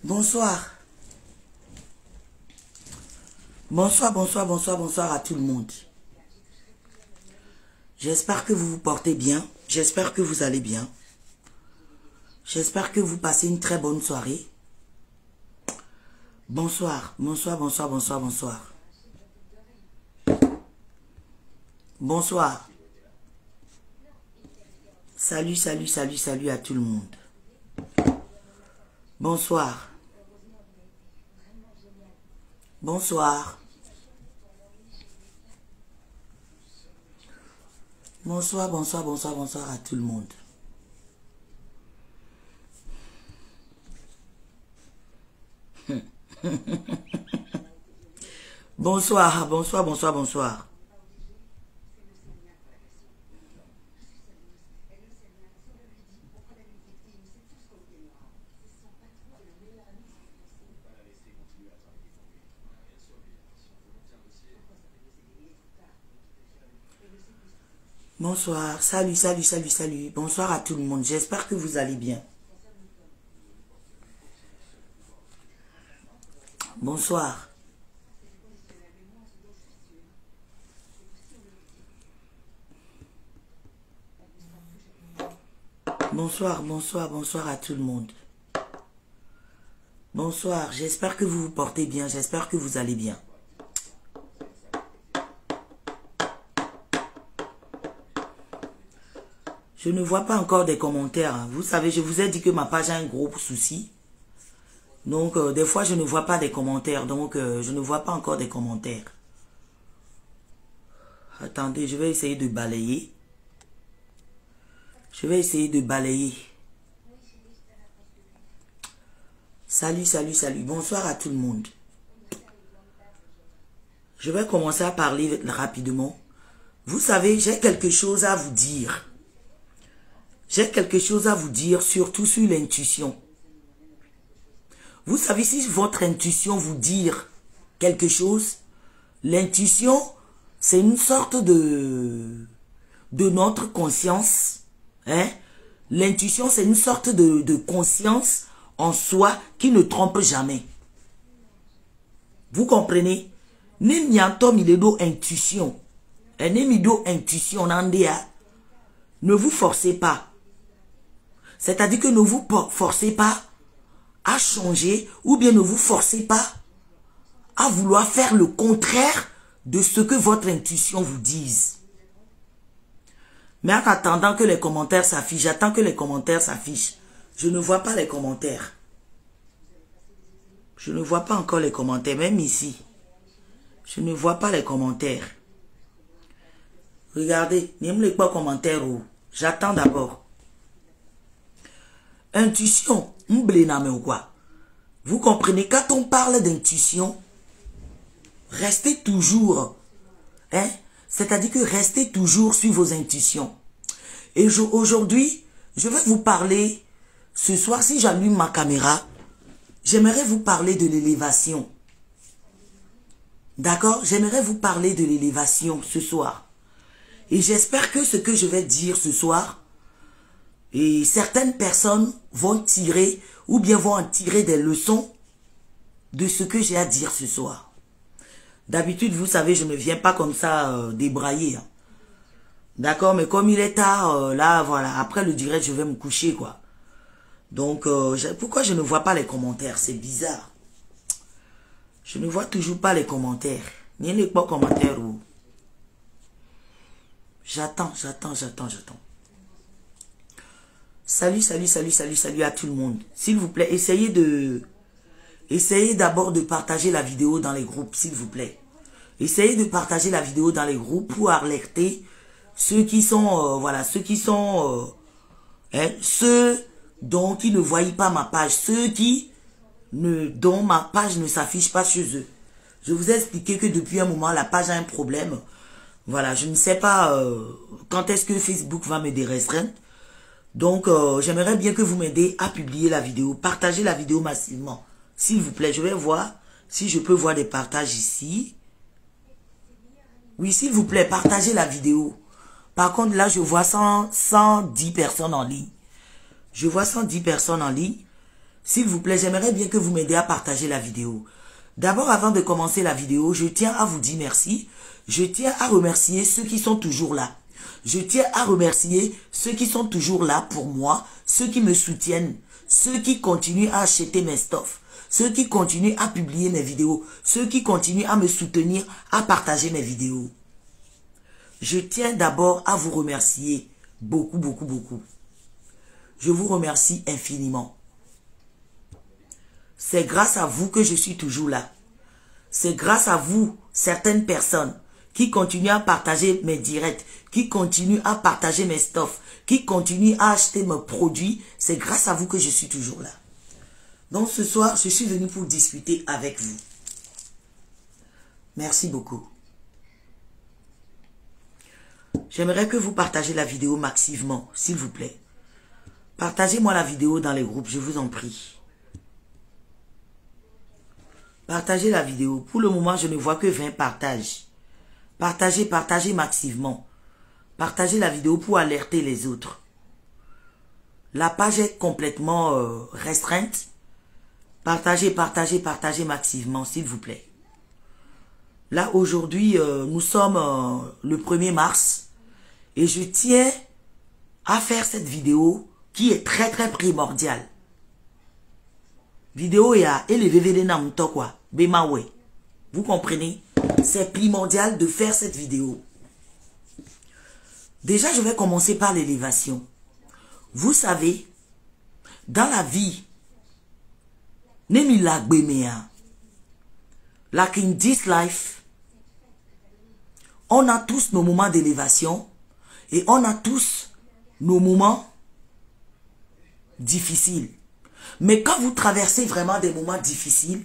Bonsoir. Bonsoir à tout le monde. J'espère que vous vous portez bien. J'espère que vous allez bien. J'espère que vous passez une très bonne soirée. Bonsoir. Bonsoir. Salut à tout le monde. Bonsoir. Bonsoir à tout le monde. Bonsoir. Bonsoir, salut. Bonsoir à tout le monde. J'espère que vous allez bien. Bonsoir. Bonsoir à tout le monde. Bonsoir, j'espère que vous vous portez bien. J'espère que vous allez bien. Je ne vois pas encore des commentaires. Vous savez, je vous ai dit que ma page a un gros souci. Donc, des fois, je ne vois pas des commentaires. Donc, je ne vois pas encore des commentaires. Attendez, je vais essayer de balayer. Salut. Bonsoir à tout le monde. Je vais commencer à parler rapidement. Vous savez, j'ai quelque chose à vous dire. Surtout sur l'intuition. Vous savez, si votre intuition vous dit quelque chose, l'intuition, c'est une sorte de notre conscience. L'intuition, c'est une sorte de conscience en soi qui ne trompe jamais. Vous comprenez? Intuition. Ne vous forcez pas. C'est-à-dire que ne vous forcez pas à changer ou bien ne vous forcez pas à vouloir faire le contraire de ce que votre intuition vous dise. Mais en attendant que les commentaires s'affichent, j'attends que les commentaires s'affichent. Je ne vois pas les commentaires. Je ne vois pas encore les commentaires, même ici. Je ne vois pas les commentaires. Regardez, n'aimez pas les commentaires. J'attends d'abord. Intuition, vous comprenez, quand on parle d'intuition, restez toujours, c'est-à-dire que restez toujours sur vos intuitions. Et aujourd'hui, je vais vous parler, ce soir, si j'allume ma caméra, j'aimerais vous parler de l'élévation. D'accord? J'aimerais vous parler de l'élévation ce soir. Et j'espère que ce que je vais dire ce soir, et certaines personnes vont tirer ou bien vont en tirer des leçons de ce que j'ai à dire ce soir. D'habitude, vous savez, je ne viens pas comme ça débrailler. D'accord, mais comme il est tard, là, voilà, après le direct, je vais me coucher, quoi. Donc, pourquoi je ne vois pas les commentaires? C'est bizarre. Je ne vois toujours pas les commentaires. N'y a pas de commentaires. J'attends. Salut à tout le monde. S'il vous plaît, essayez d'abord de partager la vidéo dans les groupes, s'il vous plaît. Essayez de partager la vidéo dans les groupes pour alerter ceux qui sont, ceux dont qui ne voient pas ma page, dont ma page ne s'affiche pas chez eux. Je vous ai expliqué que depuis un moment, la page a un problème. Voilà, je ne sais pas quand est-ce que Facebook va me dérestreindre. Donc, j'aimerais bien que vous m'aidez à publier la vidéo. Partagez la vidéo massivement. S'il vous plaît, je vais voir si je peux voir des partages ici. Oui, s'il vous plaît, partagez la vidéo. Par contre, là, je vois 110 personnes en ligne. Je vois 110 personnes en ligne. S'il vous plaît, j'aimerais bien que vous m'aidiez à partager la vidéo. D'abord, avant de commencer la vidéo, je tiens à vous dire merci. Je tiens à remercier ceux qui sont toujours là. Je tiens à remercier ceux qui sont toujours là pour moi, ceux qui me soutiennent, ceux qui continuent à acheter mes stuffs, ceux qui continuent à publier mes vidéos, ceux qui continuent à me soutenir, à partager mes vidéos. Je tiens d'abord à vous remercier beaucoup, beaucoup, beaucoup. Je vous remercie infiniment. C'est grâce à vous que je suis toujours là. C'est grâce à vous, certaines personnes, qui continuent à partager mes directs, qui continuent à partager mes stuffs, qui continuent à acheter mes produits. C'est grâce à vous que je suis toujours là. Donc ce soir, je suis venu pour discuter avec vous. Merci beaucoup. J'aimerais que vous partagez la vidéo massivement, s'il vous plaît. Partagez-moi la vidéo dans les groupes, je vous en prie. Partagez la vidéo. Pour le moment, je ne vois que 20 partages. Partagez, partagez massivement. Partagez la vidéo pour alerter les autres. La page est complètement restreinte. Partagez, partagez, partagez massivement, s'il vous plaît. Là, aujourd'hui, nous sommes le 1er mars. Et je tiens à faire cette vidéo qui est très, très primordiale. Vidéo ya elevé na mto quoi. Bemawe. Vous comprenez? C'est primordial de faire cette vidéo. Déjà, je vais commencer par l'élévation. Vous savez, dans la vie, nemi la gbemea, like in this life, on a tous nos moments d'élévation et on a tous nos moments difficiles. Mais quand vous traversez vraiment des moments difficiles,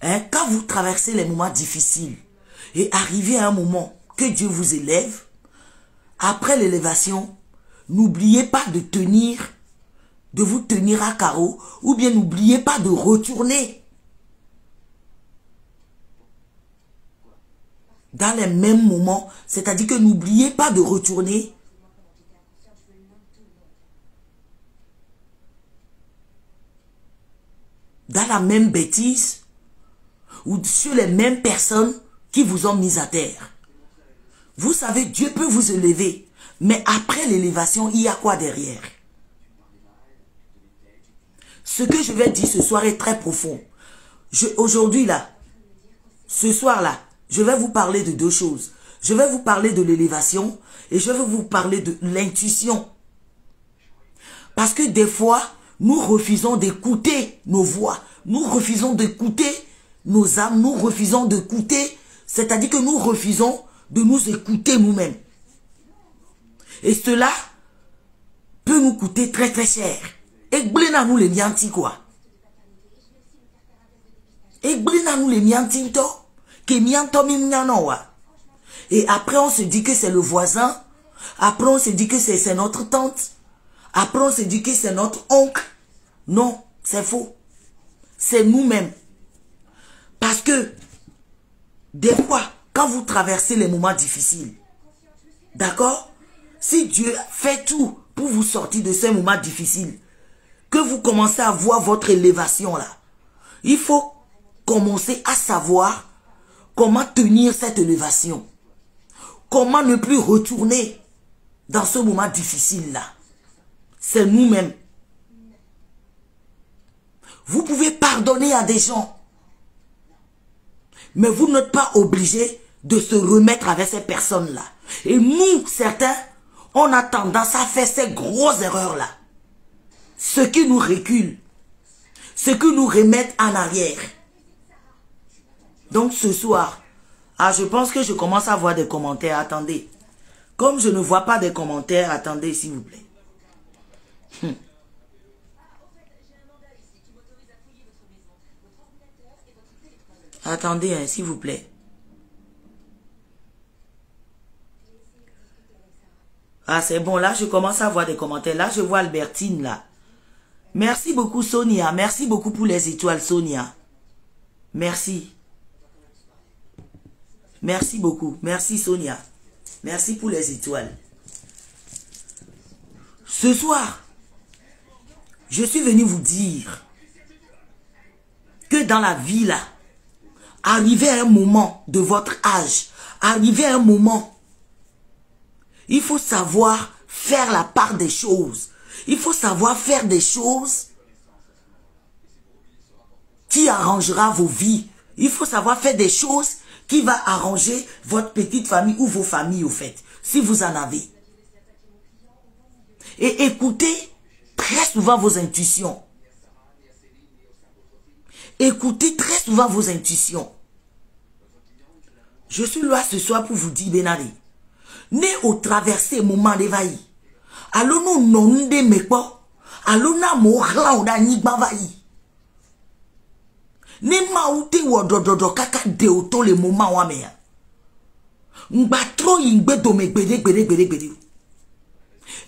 quand vous traversez les moments difficiles et arrivez à un moment que Dieu vous élève, après l'élévation, n'oubliez pas de vous tenir à carreau, ou bien n'oubliez pas de retourner dans les mêmes moments. C'est-à-dire que n'oubliez pas de retourner dans la même bêtise ou sur les mêmes personnes qui vous ont mis à terre. Vous savez, Dieu peut vous élever, mais après l'élévation, il y a quoi derrière? Ce que je vais dire ce soir est très profond. Aujourd'hui là, ce soir là, je vais vous parler de deux choses. Je vais vous parler de l'élévation et je vais vous parler de l'intuition. Parce que des fois, nous refusons d'écouter nos voix. Nous refusons d'écouter nos âmes. Nous refusons d'écouter. C'est-à-dire que nous refusons de nous écouter nous-mêmes. Et cela peut nous coûter très très cher. Et blena nous les mianti quoi. Et blena nous les mianti to. Que mianto mimnyano wa. Et après on se dit que c'est le voisin. Après on se dit que c'est notre tante. Après on se dit que c'est notre oncle. Non, c'est faux. C'est nous-mêmes. Parce que, des fois, quand vous traversez les moments difficiles, d'accord? Si Dieu fait tout pour vous sortir de ces moments difficiles, que vous commencez à voir votre élévation là, il faut commencer à savoir comment tenir cette élévation. Comment ne plus retourner dans ce moment difficile là. C'est nous-mêmes. Vous pouvez pardonner à des gens. Mais vous n'êtes pas obligé de se remettre avec ces personnes-là. Et nous, certains, on a tendance à faire ces grosses erreurs-là. Ce qui nous recule. Ce qui nous remet en arrière. Donc ce soir, je pense que je commence à voir des commentaires. Attendez. Comme je ne vois pas des commentaires, attendez s'il vous plaît. Attendez, hein, s'il vous plaît. Ah, c'est bon, là, je commence à voir des commentaires. Là, je vois Albertine, là. Merci beaucoup, Sonia. Merci beaucoup pour les étoiles, Sonia. Merci. Merci beaucoup. Merci, Sonia. Merci pour les étoiles. Ce soir, Je suis venu vous dire que dans la vie là, arrivé à un moment de votre âge, arrivé à un moment, il faut savoir faire la part des choses. Il faut savoir faire des choses qui arrangera vos vies. Il faut savoir faire des choses qui va arranger votre petite famille ou vos familles au fait, si vous en avez. Et écoutez très souvent vos intuitions. Écoutez très souvent vos intuitions. Je suis là ce soir pour vous dire, Benari, né au traversé moment d'évahi. Allons nous non de mekpo. Allons na mohla ou da nigba vahi. Ne maouté ou dododo kaka de auto le moment wa mea. Ngba tro yingbe do me gbede.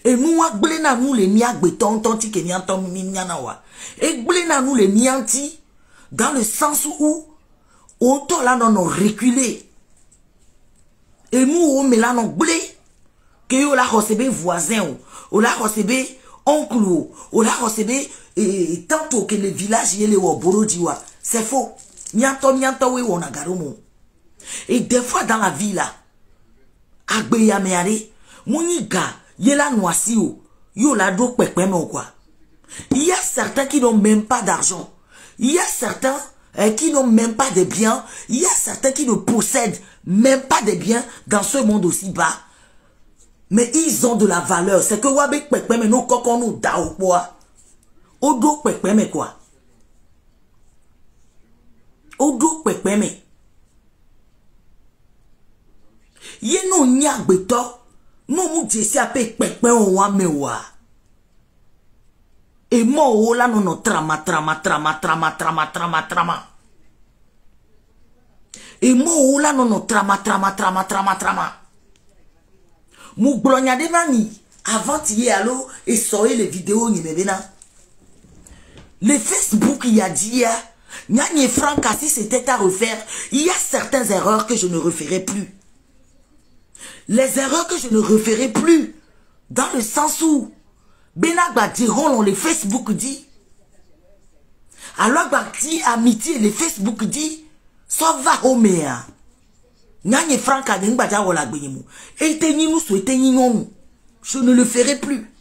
Et nous a gblé na nous les miak beton tonti ke nianton minyana wa. Et gblé na nous les mianti dans le sens où auto là non reculé. Et nous on me là non gblé que yo la recebe voisin ou la recebe oncle ou la recebe tantôt que le village yele wo borodiwa. C'est faux. Nianton we wona garomo. Et des fois dans la vie là, agbe ya meare, moni ga yela noisi ou yo la do pekpeme ou quoi. Il y a certains qui n'ont même pas d'argent. Il y a certains qui n'ont même pas de biens. Il y a certains qui ne possèdent même pas de biens dans ce monde aussi bas. Mais ils ont de la valeur. C'est que wabek pekpeme no kokon no da ou quoi. Odo pekpeme quoi. Odo pekpeme. Ye no nyak beto. Non mou jesi ape pekpeme ou wame wa. Et moi, là, non, trama. Et moi, là, non, trama. Mou glonya de mani. Avant d'y aller et sortir les vidéos, ni me vena. Le Facebook, il y a dit, Nyanye Franck, si c'était à refaire, il y a certaines erreurs que je ne referai plus. Les erreurs que je ne referai plus. Dans le sens où, Benagba diront le Facebook dit. Alors Bakti amitié le Facebook dit. Ça va au mea. Nyanye Franka n'engba ja wala gbenyemu. Et teni nous souhaitez nous. Je ne le ferai plus.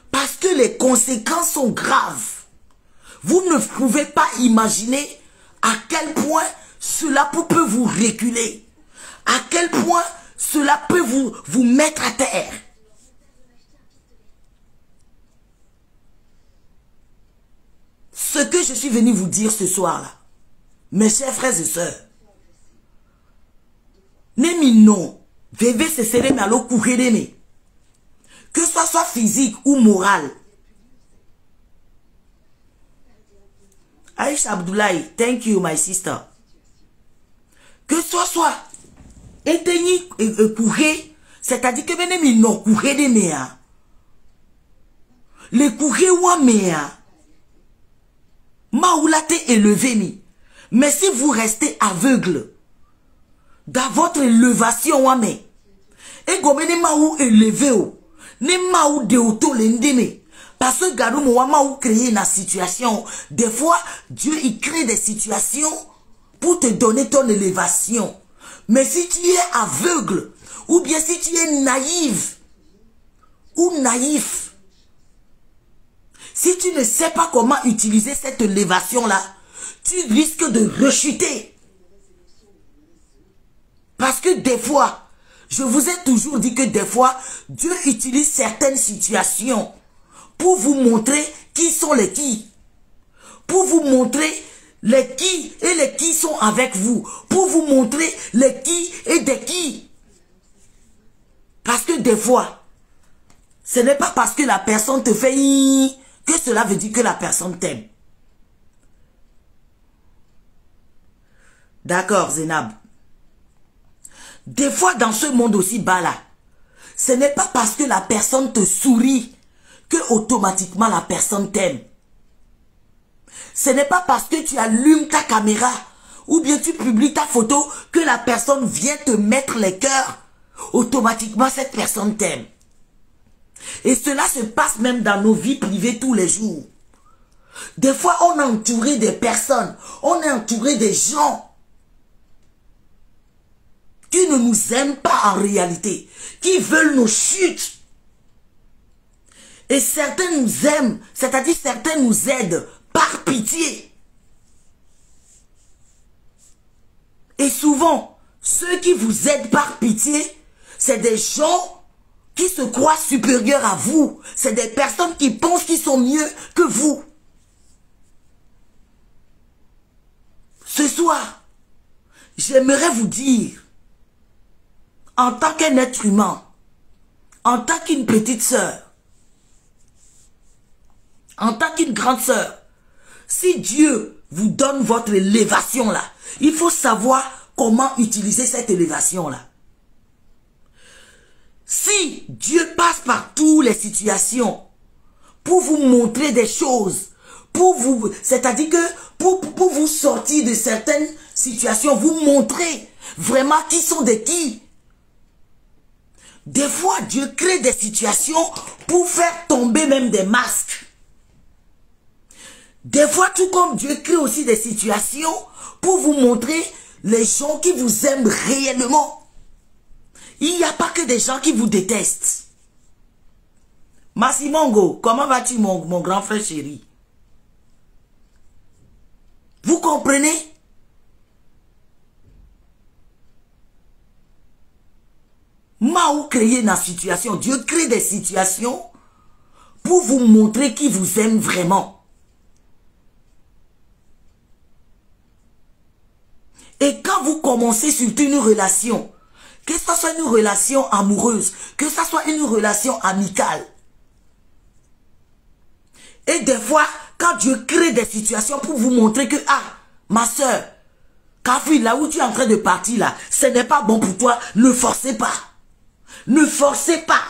Parce que les conséquences sont graves. Vous ne pouvez pas imaginer à quel point cela peut vous reculer. À quel point cela peut vous mettre à terre. Ce que je suis venu vous dire ce soir-là, mes chers frères et sœurs, non, veve se serrer mais allo courir que ce soit physique ou moral. Aïcha Abdoulaye, thank you my sister. Que ce soit éteigni courir, c'est-à-dire que venez non courir de mea. Le courir ou mea. Maoula t'est élevé mi. Mais si vous restez aveugle dans votre élévation wame, et gomene maou élevé ou, ne maou de auto l'endeme. Parce que garou moua maou créer une situation. Des fois, Dieu il crée des situations pour te donner ton élévation. Mais si tu es aveugle, ou bien si tu es naïf, ou naïf, si tu ne sais pas comment utiliser cette élévation-là, tu risques de rechuter. Parce que des fois, je vous ai toujours dit que des fois, Dieu utilise certaines situations pour vous montrer qui sont les qui. Pour vous montrer les qui et les qui sont avec vous. Pour vous montrer les qui et des qui. Parce que des fois, ce n'est pas parce que la personne te fait que cela veut dire que la personne t'aime. D'accord, Zénab. Des fois, dans ce monde aussi bas là, ce n'est pas parce que la personne te sourit que automatiquement la personne t'aime. Ce n'est pas parce que tu allumes ta caméra ou bien tu publies ta photo que la personne vient te mettre les cœurs. Automatiquement, cette personne t'aime. Et cela se passe même dans nos vies privées tous les jours. Des fois, on est entouré des personnes, on est entouré des gens qui ne nous aiment pas en réalité, qui veulent nos chutes. Et certains nous aiment, c'est-à-dire certains nous aident par pitié. Et souvent, ceux qui vous aident par pitié, c'est des gens qui se croient supérieurs à vous. C'est des personnes qui pensent qu'ils sont mieux que vous. Ce soir, j'aimerais vous dire, en tant qu'un être humain, en tant qu'une petite sœur, en tant qu'une grande sœur, si Dieu vous donne votre élévation là, il faut savoir comment utiliser cette élévation là. Si Dieu passe par toutes les situations pour vous montrer des choses, c'est-à-dire que pour vous sortir de certaines situations, vous montrer vraiment qui sont des qui. Des fois, Dieu crée des situations pour faire tomber même des masques. Des fois, tout comme Dieu crée aussi des situations pour vous montrer les gens qui vous aiment réellement. Il n'y a pas que des gens qui vous détestent. Massimongo, comment vas-tu mon grand frère chéri? Vous comprenez? Maou créer une situation. Dieu crée des situations pour vous montrer qui vous aime vraiment. Et quand vous commencez surtout une relation, que ce soit une relation amoureuse, que ce soit une relation amicale. Et des fois, quand Dieu crée des situations pour vous montrer que, ah, ma soeur, Kafi, là où tu es en train de partir, là, ce n'est pas bon pour toi, ne forcez pas. Ne forcez pas.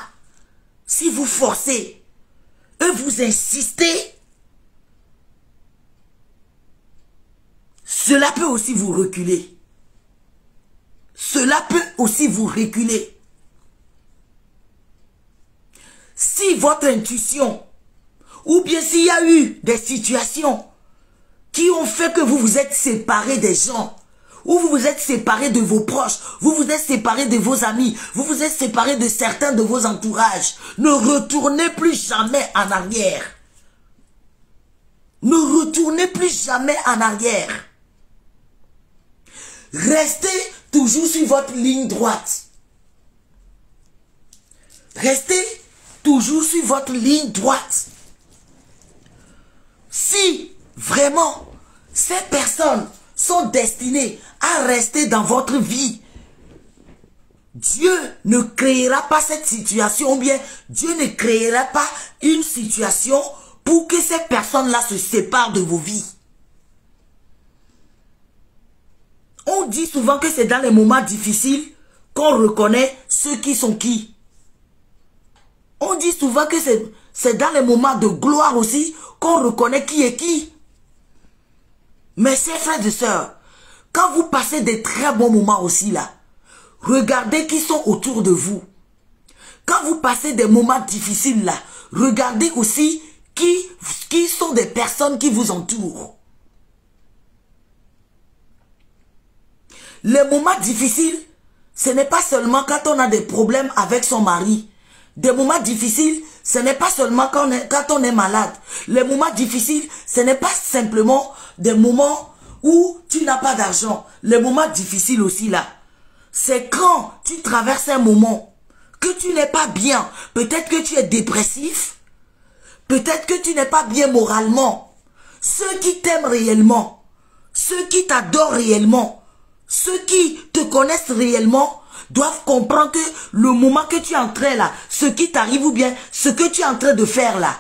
Si vous forcez, et vous insistez, cela peut aussi vous reculer. Cela peut aussi vous reculer. Si votre intuition, ou bien s'il y a eu des situations qui ont fait que vous vous êtes séparés des gens, ou vous vous êtes séparés de vos proches, vous vous êtes séparés de vos amis, vous vous êtes séparés de certains de vos entourages, ne retournez plus jamais en arrière. Ne retournez plus jamais en arrière. Restez toujours sur votre ligne droite. Restez toujours sur votre ligne droite. Si vraiment ces personnes sont destinées à rester dans votre vie, Dieu ne créera pas cette situation, ou bien Dieu ne créera pas une situation pour que ces personnes-là se séparent de vos vies. On dit souvent que c'est dans les moments difficiles qu'on reconnaît ceux qui sont qui. On dit souvent que c'est dans les moments de gloire aussi qu'on reconnaît qui est qui. Mais chers frères et sœurs, quand vous passez des très bons moments aussi là, regardez qui sont autour de vous. Quand vous passez des moments difficiles là, regardez aussi qui sont des personnes qui vous entourent. Les moments difficiles, ce n'est pas seulement quand on a des problèmes avec son mari. Des moments difficiles, ce n'est pas seulement quand on est malade. Les moments difficiles, ce n'est pas simplement des moments où tu n'as pas d'argent. Les moments difficiles aussi là, c'est quand tu traverses un moment que tu n'es pas bien. Peut-être que tu es dépressif. Peut-être que tu n'es pas bien moralement. Ceux qui t'aiment réellement, ceux qui t'adorent réellement, ceux qui te connaissent réellement doivent comprendre que le moment que tu es en train là, ce qui t'arrive ou bien ce que tu es en train de faire là,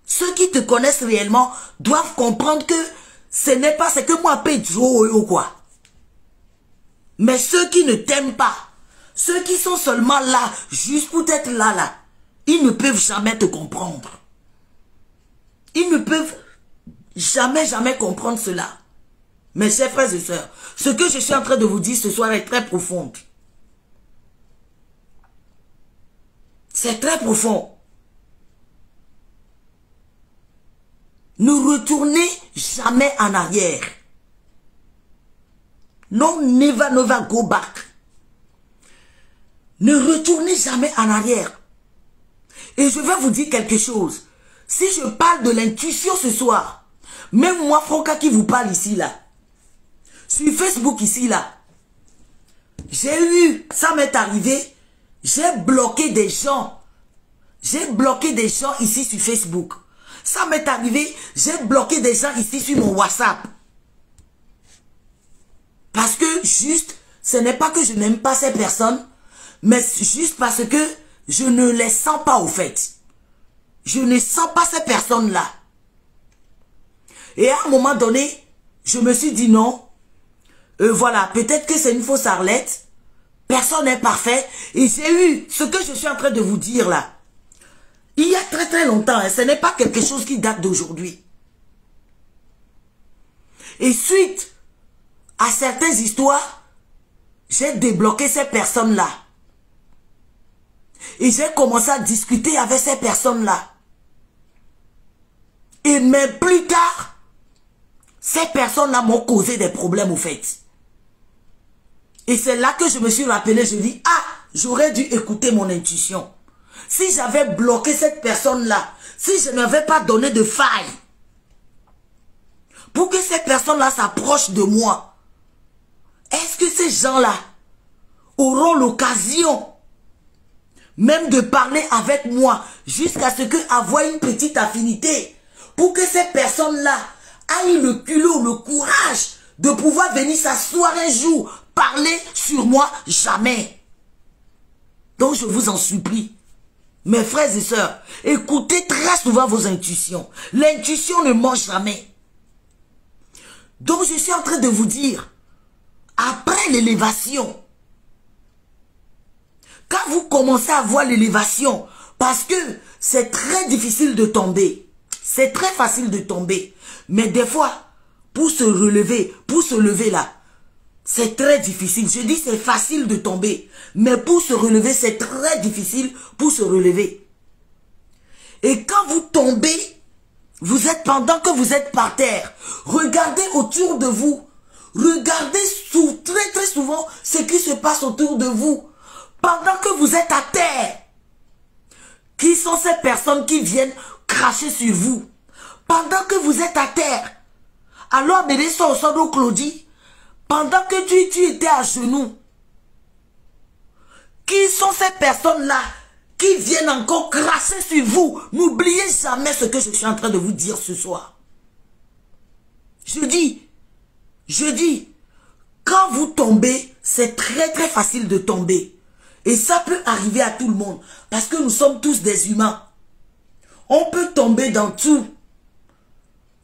ceux qui te connaissent réellement doivent comprendre que ce n'est pas ce que moi Pedro ou quoi. Mais ceux qui ne t'aiment pas, ceux qui sont seulement là, juste pour être là, ils ne peuvent jamais te comprendre. Ils ne peuvent jamais comprendre cela. Mes chers frères et sœurs, ce que je suis en train de vous dire ce soir est très profond. C'est très profond. Ne retournez jamais en arrière. No, never go back. Ne retournez jamais en arrière. Et je vais vous dire quelque chose. Si je parle de l'intuition ce soir, même moi, Franca, qui vous parle ici, là, sur Facebook, ici, là, j'ai eu, ça m'est arrivé, j'ai bloqué des gens. J'ai bloqué des gens ici sur Facebook. Ça m'est arrivé, j'ai bloqué des gens ici sur mon WhatsApp. Parce que juste, ce n'est pas que je n'aime pas ces personnes, mais juste parce que je ne les sens pas au fait. Je ne sens pas ces personnes-là. Et à un moment donné, je me suis dit non, voilà, peut-être que c'est une fausse Arlette. Personne n'est parfait. Et j'ai eu ce que je suis en train de vous dire là. Il y a très longtemps, hein, ce n'est pas quelque chose qui date d'aujourd'hui. Et suite à certaines histoires, j'ai débloqué ces personnes-là. Et j'ai commencé à discuter avec ces personnes-là. Et même plus tard, ces personnes-là m'ont causé des problèmes au fait. Et c'est là que je me suis rappelé, je dis, ah, j'aurais dû écouter mon intuition. Si j'avais bloqué cette personne-là, si je n'avais pas donné de faille, pour que ces personnes-là s'approchent de moi, est-ce que ces gens-là auront l'occasion même de parler avec moi jusqu'à ce qu'avoir une petite affinité pour que ces personnes-là aient le culot, le courage de pouvoir venir s'asseoir un jour, parler sur moi? Jamais. Donc je vous en supplie, mes frères et sœurs, écoutez très souvent vos intuitions. L'intuition ne ment jamais. Donc je suis en train de vous dire, après l'élévation, quand vous commencez à voir l'élévation, parce que c'est très difficile de tomber, c'est très facile de tomber, mais des fois, pour se relever, pour se lever là, c'est très difficile. Je dis c'est facile de tomber, mais pour se relever, c'est très difficile pour se relever. Et quand vous tombez, vous êtes, pendant que vous êtes par terre, regardez autour de vous. Regardez très souvent ce qui se passe autour de vous. Pendant que vous êtes à terre, qui sont ces personnes qui viennent cracher sur vous? Pendant que vous êtes à terre, alors Bénédicte Osodo Claudie, pendant que tu étais à genoux, qui sont ces personnes-là qui viennent encore cracher sur vous? N'oubliez jamais ce que je suis en train de vous dire ce soir. Je dis, quand vous tombez, c'est très facile de tomber. Et ça peut arriver à tout le monde, parce que nous sommes tous des humains. On peut tomber dans tout.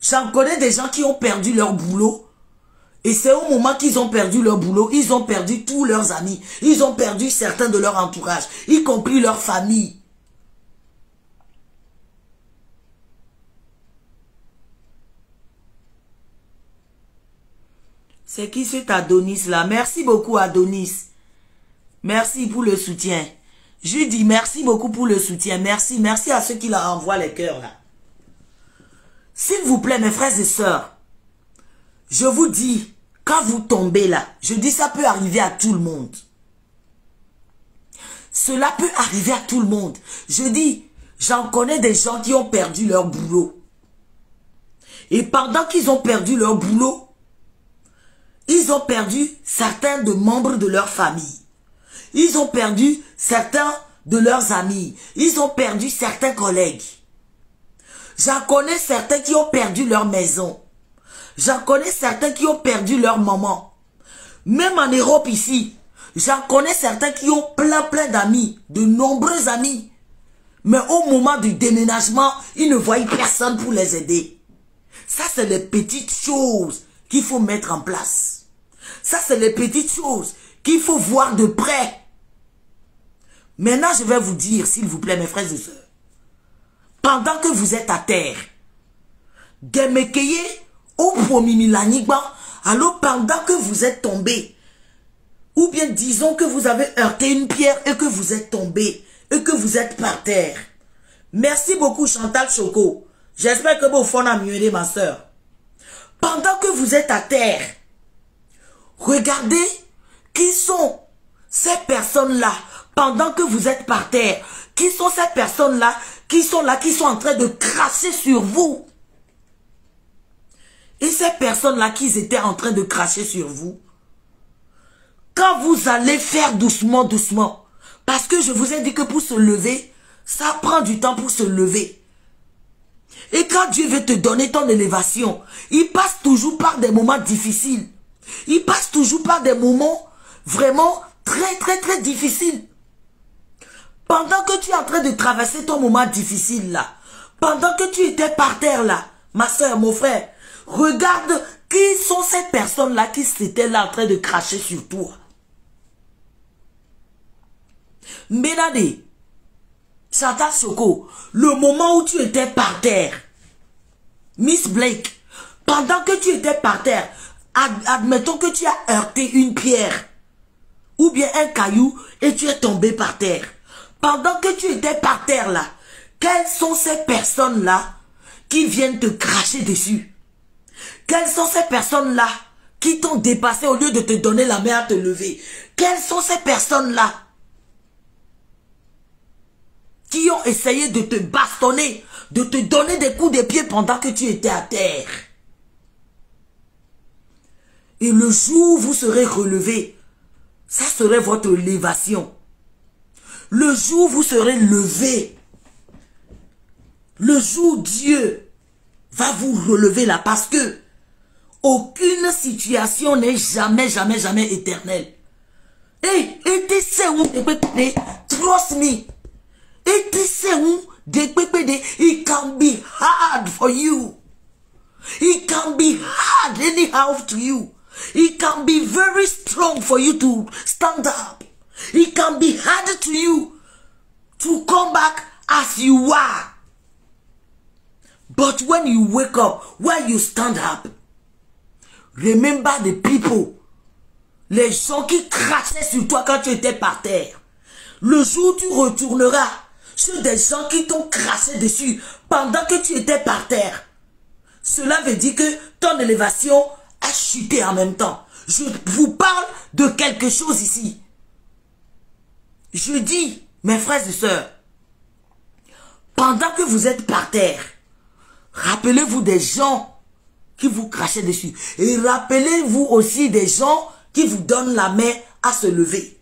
J'en connais des gens qui ont perdu leur boulot. Et c'est au moment qu'ils ont perdu leur boulot, ils ont perdu tous leurs amis. Ils ont perdu certains de leur entourage, y compris leur famille. C'est qui cet Adonis là? Merci beaucoup Adonis. Merci pour le soutien. Je dis merci beaucoup pour le soutien. Merci à ceux qui leur envoient les cœurs là. S'il vous plaît mes frères et sœurs, je vous dis, quand vous tombez là, je dis ça peut arriver à tout le monde. Cela peut arriver à tout le monde. Je dis, j'en connais des gens qui ont perdu leur boulot. Et pendant qu'ils ont perdu leur boulot, ils ont perdu certains de membres de leur famille. Ils ont perdu certains de leurs amis. Ils ont perdu certains collègues. J'en connais certains qui ont perdu leur maison. J'en connais certains qui ont perdu leur maman. Même en Europe ici, j'en connais certains qui ont plein d'amis, de nombreux amis. Mais au moment du déménagement, ils ne voient personne pour les aider. Ça, c'est les petites choses qu'il faut mettre en place. Ça, c'est les petites choses qu'il faut voir de près. Maintenant, je vais vous dire, s'il vous plaît, mes frères et sœurs, pendant que vous êtes à terre, alors pendant que vous êtes tombé, ou bien disons que vous avez heurté une pierre et que vous êtes tombé, et que vous êtes par terre. Merci beaucoup Chantal Choco. J'espère que vous faites mieux, ma soeur. Pendant que vous êtes à terre, regardez qui sont ces personnes-là. Pendant que vous êtes par terre, qui sont ces personnes-là qui sont en train de cracher sur vous. Et ces personnes-là qui étaient en train de cracher sur vous, quand vous allez faire doucement, doucement, parce que je vous ai dit que pour se lever, ça prend du temps pour se lever. Et quand Dieu veut te donner ton élévation, il passe toujours par des moments difficiles. Il passe toujours par des moments vraiment très, très, très difficiles. Pendant que tu es en train de traverser ton moment difficile là, pendant que tu étais par terre là, ma soeur, mon frère, regarde qui sont ces personnes-là qui étaient là en train de cracher sur toi. Mbénade, Chantal Choco, le moment où tu étais par terre, Miss Blake, pendant que tu étais par terre, admettons que tu as heurté une pierre ou bien un caillou et tu es tombé par terre. Pendant que tu étais par terre là, quelles sont ces personnes-là qui viennent te cracher dessus? Quelles sont ces personnes-là qui t'ont dépassé au lieu de te donner la main à te lever? Quelles sont ces personnes-là qui ont essayé de te bastonner, de te donner des coups de pied pendant que tu étais à terre? Et le jour où vous serez relevé, ça serait votre élévation. Le jour où vous serez levé, le jour où Dieu va vous relever là, parce que aucune situation n'est jamais, jamais, jamais éternelle. Et tu sais où, trust me, et tu sais où, it can be hard for you. It can be hard anyhow to you. It can be very strong for you to stand up. It can be hard to you to come back as you are. But when you wake up, when you stand up, remember the people. Les gens qui crachaient sur toi quand tu étais par terre. Le jour où tu retourneras sur des gens qui t'ont craché dessus pendant que tu étais par terre. Cela veut dire que ton élévation a chuté en même temps. Je vous parle de quelque chose ici. Je dis, mes frères et sœurs, pendant que vous êtes par terre, rappelez-vous des gens qui vous crachaient dessus. Et rappelez-vous aussi des gens qui vous donnent la main à se lever.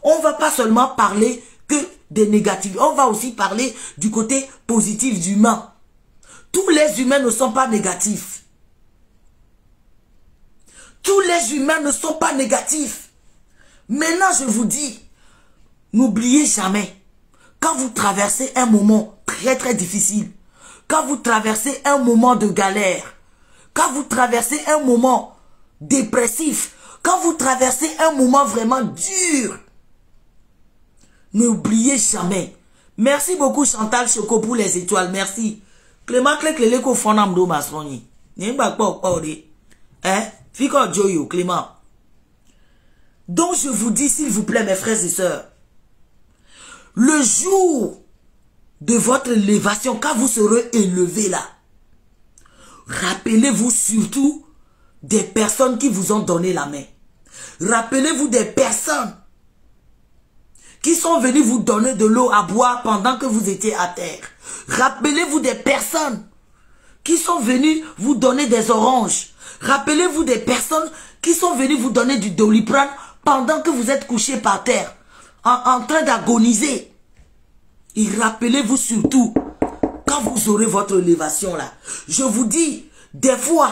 On ne va pas seulement parler que des négatifs. On va aussi parler du côté positif d'humain. Tous les humains ne sont pas négatifs. Tous les humains ne sont pas négatifs. Maintenant, je vous dis, n'oubliez jamais, quand vous traversez un moment très très difficile, quand vous traversez un moment de galère, quand vous traversez un moment dépressif, quand vous traversez un moment vraiment dur, n'oubliez jamais. Merci beaucoup Chantal Choco pour les étoiles, merci. Clément Cléclé ko fonam do masroni. N'imba pas hein? Fiko Joyo Clément. Donc je vous dis s'il vous plaît mes frères et sœurs, le jour de votre élévation, quand vous serez élevé là, rappelez-vous surtout des personnes qui vous ont donné la main. Rappelez-vous des personnes qui sont venues vous donner de l'eau à boire pendant que vous étiez à terre. Rappelez-vous des personnes qui sont venues vous donner des oranges. Rappelez-vous des personnes qui sont venues vous donner du Doliprane pendant que vous êtes couché par terre, en train d'agoniser. Et rappelez-vous surtout, quand vous aurez votre élévation là, je vous dis, des fois,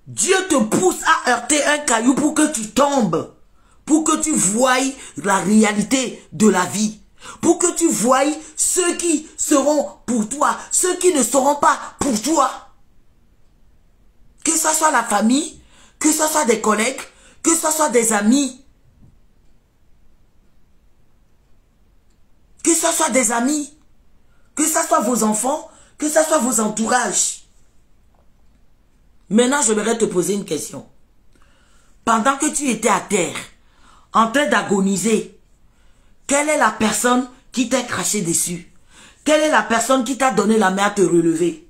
Dieu te pousse à heurter un caillou pour que tu tombes, pour que tu voies la réalité de la vie, pour que tu voies ceux qui seront pour toi, ceux qui ne seront pas pour toi. Que ce soit la famille, que ce soit des collègues, que ce soit des amis, que ce soit des amis, que ce soit vos enfants, que ce soit vos entourages. Maintenant, je voudrais te poser une question. Pendant que tu étais à terre, en train d'agoniser, quelle est la personne qui t'a craché dessus? Quelle est la personne qui t'a donné la main à te relever?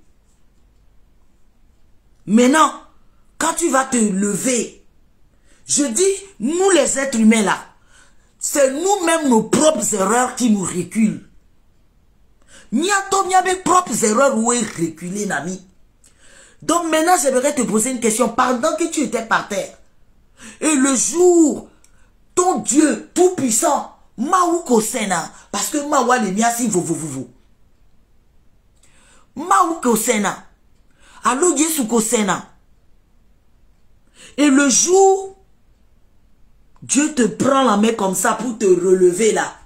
Maintenant, quand tu vas te lever, je dis, nous les êtres humains là, c'est nous-mêmes nos propres erreurs qui nous reculent. Niato mes propres erreurs où est reculé, Nami. Donc maintenant, j'aimerais te poser une question. Pendant que tu étais par terre, et le jour, ton Dieu tout-puissant, Maou Kosena, parce que Mawa le miasi vous. Maou Kosena, allo Yesu Kosena. Et le jour, Dieu te prend la main comme ça pour te relever là.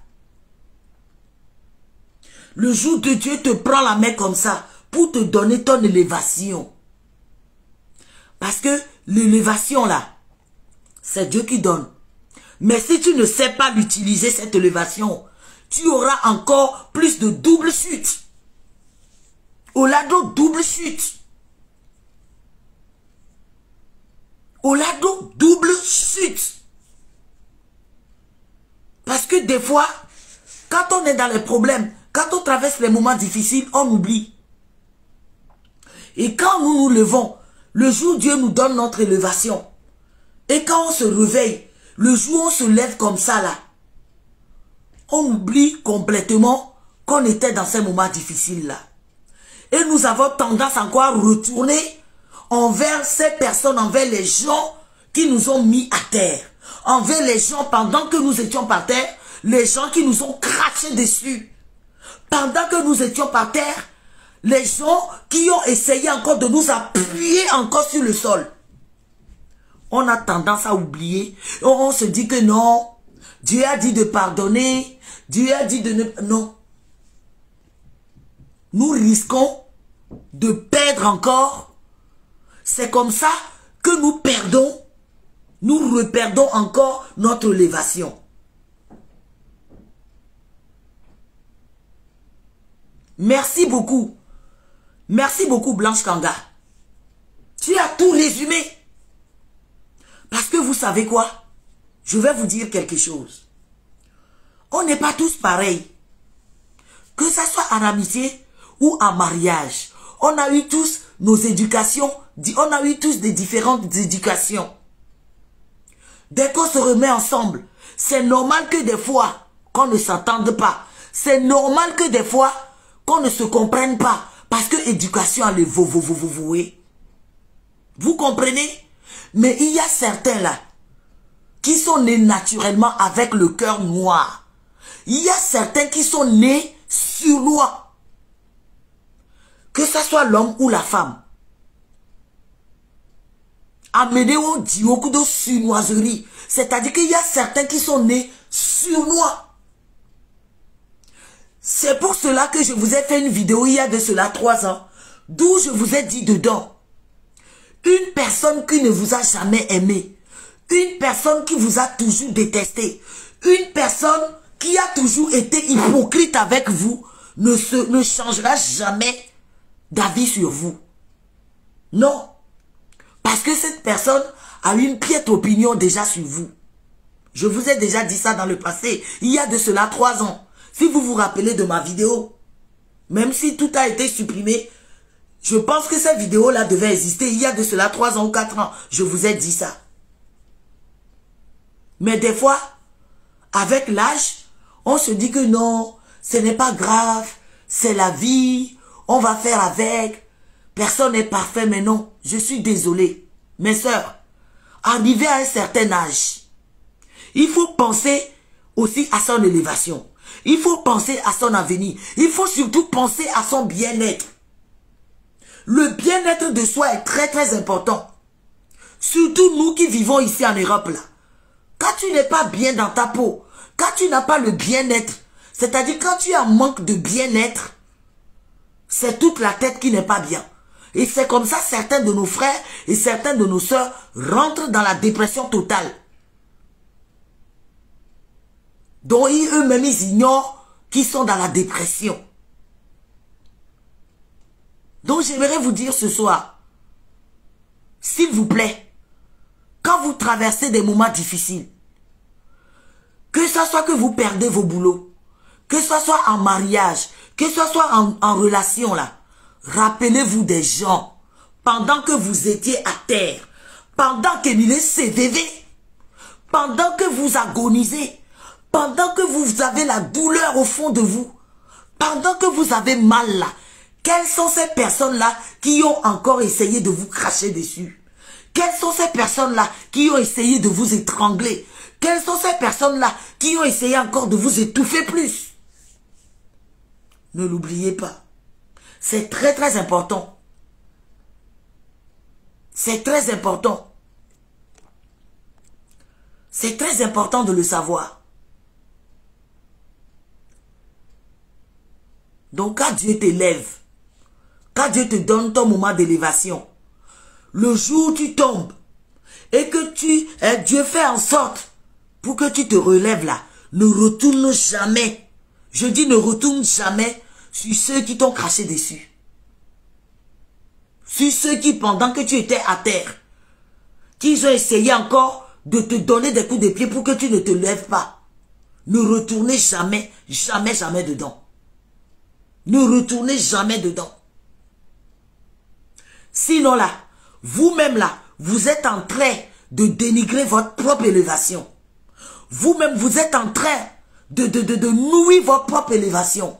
Le jour de Dieu te prend la main comme ça pour te donner ton élévation. Parce que l'élévation là, c'est Dieu qui donne. Mais si tu ne sais pas l'utiliser, cette élévation, tu auras encore plus de double chute. Au lado, double chute. Au lado, double chute. Parce que des fois, quand on est dans les problèmes, quand on traverse les moments difficiles, on oublie. Et quand nous nous levons, le jour où Dieu nous donne notre élévation, et quand on se réveille, le jour où on se lève comme ça là, on oublie complètement qu'on était dans ces moments difficiles là. Et nous avons tendance encore à retourner envers ces personnes, envers les gens qui nous ont mis à terre. Envers les gens, pendant que nous étions par terre, les gens qui nous ont craché dessus. Pendant que nous étions par terre, les gens qui ont essayé encore de nous appuyer encore sur le sol. On a tendance à oublier. On se dit que non, Dieu a dit de pardonner, Dieu a dit de ne... Non. Nous risquons de perdre encore. C'est comme ça que nous perdons, nous reperdons encore notre élévation. Merci beaucoup. Merci beaucoup, Blanche Kanga. Tu as tout résumé. Parce que vous savez quoi? Je vais vous dire quelque chose. On n'est pas tous pareils. Que ça soit en amitié ou en mariage. On a eu tous nos éducations. On a eu tous des différentes éducations. Dès qu'on se remet ensemble, c'est normal que des fois, qu'on ne s'entende pas. C'est normal que des fois, qu'on ne se comprenne pas. Parce que éducation, elle est vous comprenez? Mais il y a certains là, qui sont nés naturellement avec le cœur noir. Il y a certains qui sont nés sournois. Que ce soit l'homme ou la femme. Amenez au dit beaucoup de surnoiserie. C'est-à-dire qu'il y a certains qui sont nés sournois. C'est pour cela que je vous ai fait une vidéo il y a de cela 3 ans, d'où je vous ai dit dedans, une personne qui ne vous a jamais aimé, une personne qui vous a toujours détesté, une personne qui a toujours été hypocrite avec vous, ne changera jamais d'avis sur vous. Non. Parce que cette personne a une piètre opinion déjà sur vous. Je vous ai déjà dit ça dans le passé, il y a de cela 3 ans. Si vous vous rappelez de ma vidéo, même si tout a été supprimé, je pense que cette vidéo-là devait exister il y a de cela 3 ans ou 4 ans. Je vous ai dit ça. Mais des fois, avec l'âge, on se dit que non, ce n'est pas grave, c'est la vie, on va faire avec. Personne n'est parfait, mais non, je suis désolé. Mes sœurs, arrivé à un certain âge, il faut penser aussi à son élévation. Il faut penser à son avenir. Il faut surtout penser à son bien-être. Le bien-être de soi est très très important. Surtout nous qui vivons ici en Europe là. Quand tu n'es pas bien dans ta peau, quand tu n'as pas le bien-être, c'est-à-dire quand tu as un manque de bien-être, c'est toute la tête qui n'est pas bien. Et c'est comme ça certains de nos frères et certains de nos sœurs rentrent dans la dépression totale. dont eux-mêmes ils ignorent qu'ils sont dans la dépression. Donc j'aimerais vous dire ce soir, s'il vous plaît, quand vous traversez des moments difficiles, que ce soit que vous perdez vos boulots, que ce soit en mariage, que ce soit en relation là, rappelez-vous des gens. pendant que vous étiez à terre, pendant qu'Émile CVV, pendant que vous agonisez, pendant que vous avez la douleur au fond de vous, pendant que vous avez mal là, quelles sont ces personnes-là qui ont encore essayé de vous cracher dessus? Quelles sont ces personnes-là qui ont essayé de vous étrangler? Quelles sont ces personnes-là qui ont essayé encore de vous étouffer plus? Ne l'oubliez pas. C'est très très important. C'est très important. C'est très important de le savoir. Donc quand Dieu t'élève, quand Dieu te donne ton moment d'élévation, le jour où tu tombes et que Dieu fait en sorte pour que tu te relèves là, ne retourne jamais. Je dis ne retourne jamais sur ceux qui t'ont craché dessus. Sur ceux qui, pendant que tu étais à terre, qu'ils ont essayé encore de te donner des coups de pied pour que tu ne te lèves pas. Ne retournez jamais, jamais, jamais dedans. Ne retournez jamais dedans. Sinon là, vous-même là, vous êtes en train de dénigrer votre propre élévation. Vous-même, vous êtes en train de nouer votre propre élévation.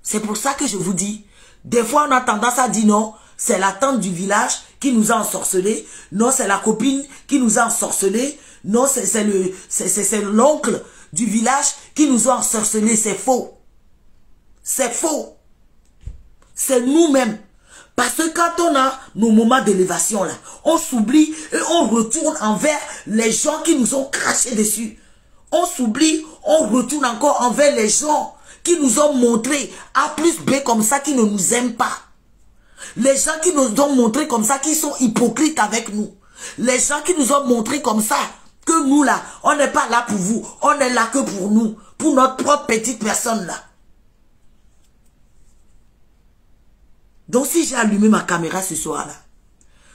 C'est pour ça que je vous dis, des fois on a tendance à dire non, c'est la tante du village qui nous a ensorcelés. Non, c'est la copine qui nous a ensorcelés. Non, c'est l'oncle du village qui nous a ensorcelés. C'est faux. C'est faux. C'est nous-mêmes. Parce que quand on a nos moments d'élévation là, on s'oublie et on retourne envers les gens qui nous ont craché dessus. On s'oublie, on retourne encore envers les gens qui nous ont montré A plus B comme ça, qui ne nous aiment pas. Les gens qui nous ont montré comme ça, qui sont hypocrites avec nous. Les gens qui nous ont montré comme ça, que nous là, on n'est pas là pour vous, on est là que pour nous, pour notre propre petite personne là. Donc si j'ai allumé ma caméra ce soir là,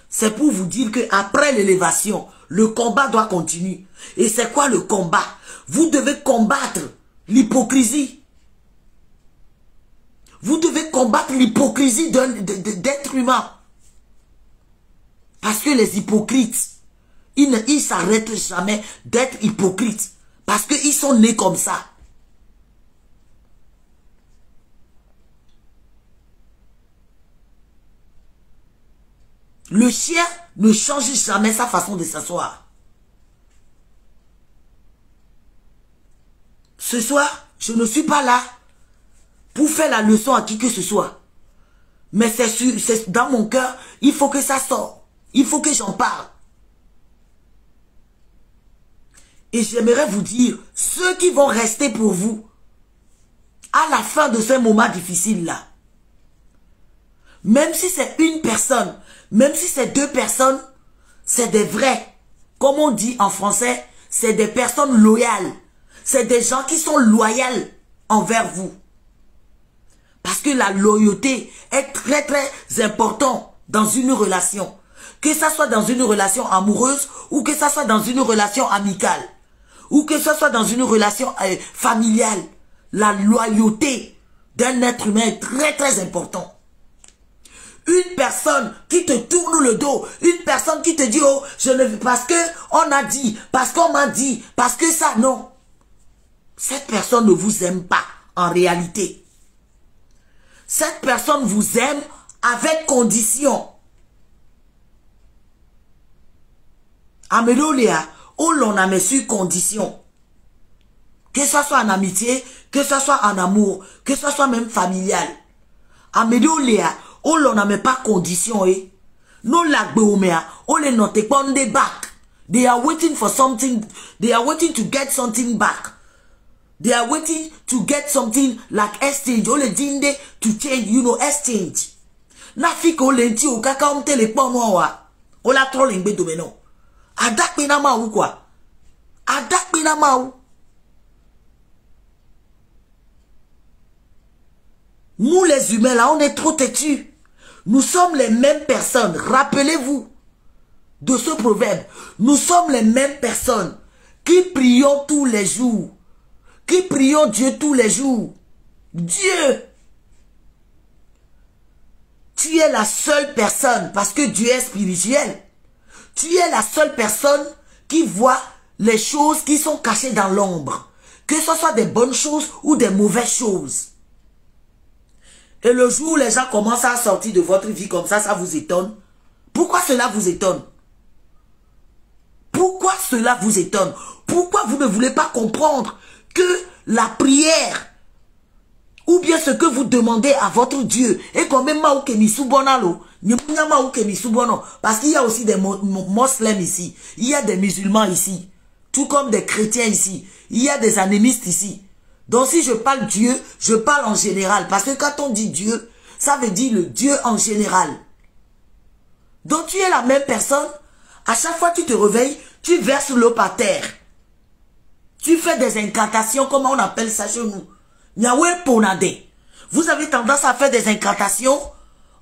c'est pour vous dire que après l'élévation, le combat doit continuer. Et c'est quoi le combat? Vous devez combattre l'hypocrisie. Vous devez combattre l'hypocrisie d'être humain. Parce que les hypocrites, ils ne s'arrêtent jamais d'être hypocrites. Parce qu'ils sont nés comme ça. Le chien ne change jamais sa façon de s'asseoir. Ce soir, je ne suis pas là pour faire la leçon à qui que ce soit. Mais c'est dans mon cœur, il faut que ça sorte. Il faut que j'en parle. Et j'aimerais vous dire, ceux qui vont rester pour vous, à la fin de ce moment difficile-là, même si c'est une personne, même si c'est deux personnes, c'est des vrais. Comme on dit en français, c'est des personnes loyales. C'est des gens qui sont loyaux envers vous. Parce que la loyauté est très très importante dans une relation. Que ça soit dans une relation amoureuse ou que ça soit dans une relation amicale. Ou que ça soit dans une relation familiale. La loyauté d'un être humain est très très importante. Une personne qui te tourne le dos, une personne qui te dit oh je ne veux parce que on a dit, parce qu'on m'a dit, parce que ça non. Cette personne ne vous aime pas en réalité. Cette personne vous aime avec condition. Améloléa, où l'on a mis sur condition. Que ce soit en amitié, que ce soit en amour, que ce soit même familial. Améloléa, où l'on n'a même pas condition. Non l'agbeomea, où les notes pas on back. They are waiting for something, they are waiting to get something back. They are waiting to get something like exchange. All the dinde to change, you know, exchange. Na fiko lenti o kaka omte le pon wa. O la tro lengbe do menon. Adak pe na ma ou quoi? Adak pe na ma ou. Nous les humains là, on est trop têtus. Nous sommes les mêmes personnes. Rappelez-vous de ce proverbe. Nous sommes les mêmes personnes qui prions tous les jours. Qui prions Dieu tous les jours. Dieu, tu es la seule personne, parce que Dieu est spirituel, tu es la seule personne qui voit les choses qui sont cachées dans l'ombre. Que ce soit des bonnes choses ou des mauvaises choses. Et le jour où les gens commencent à sortir de votre vie comme ça vous étonne. Pourquoi cela vous étonne? Pourquoi cela vous étonne? Pourquoi vous ne voulez pas comprendre que la prière ou bien ce que vous demandez à votre Dieu est quand même parce qu'il y a aussi des musulmans ici, il y a des musulmans ici, tout comme des chrétiens ici, il y a des animistes ici. Donc si je parle Dieu, je parle en général, parce que quand on dit Dieu, ça veut dire le Dieu en général. Donc tu es la même personne, à chaque fois que tu te réveilles, tu verses l'eau par terre. Tu fais des incantations, comment on appelle ça chez nous? Nyahwe Ponade. Vous avez tendance à faire des incantations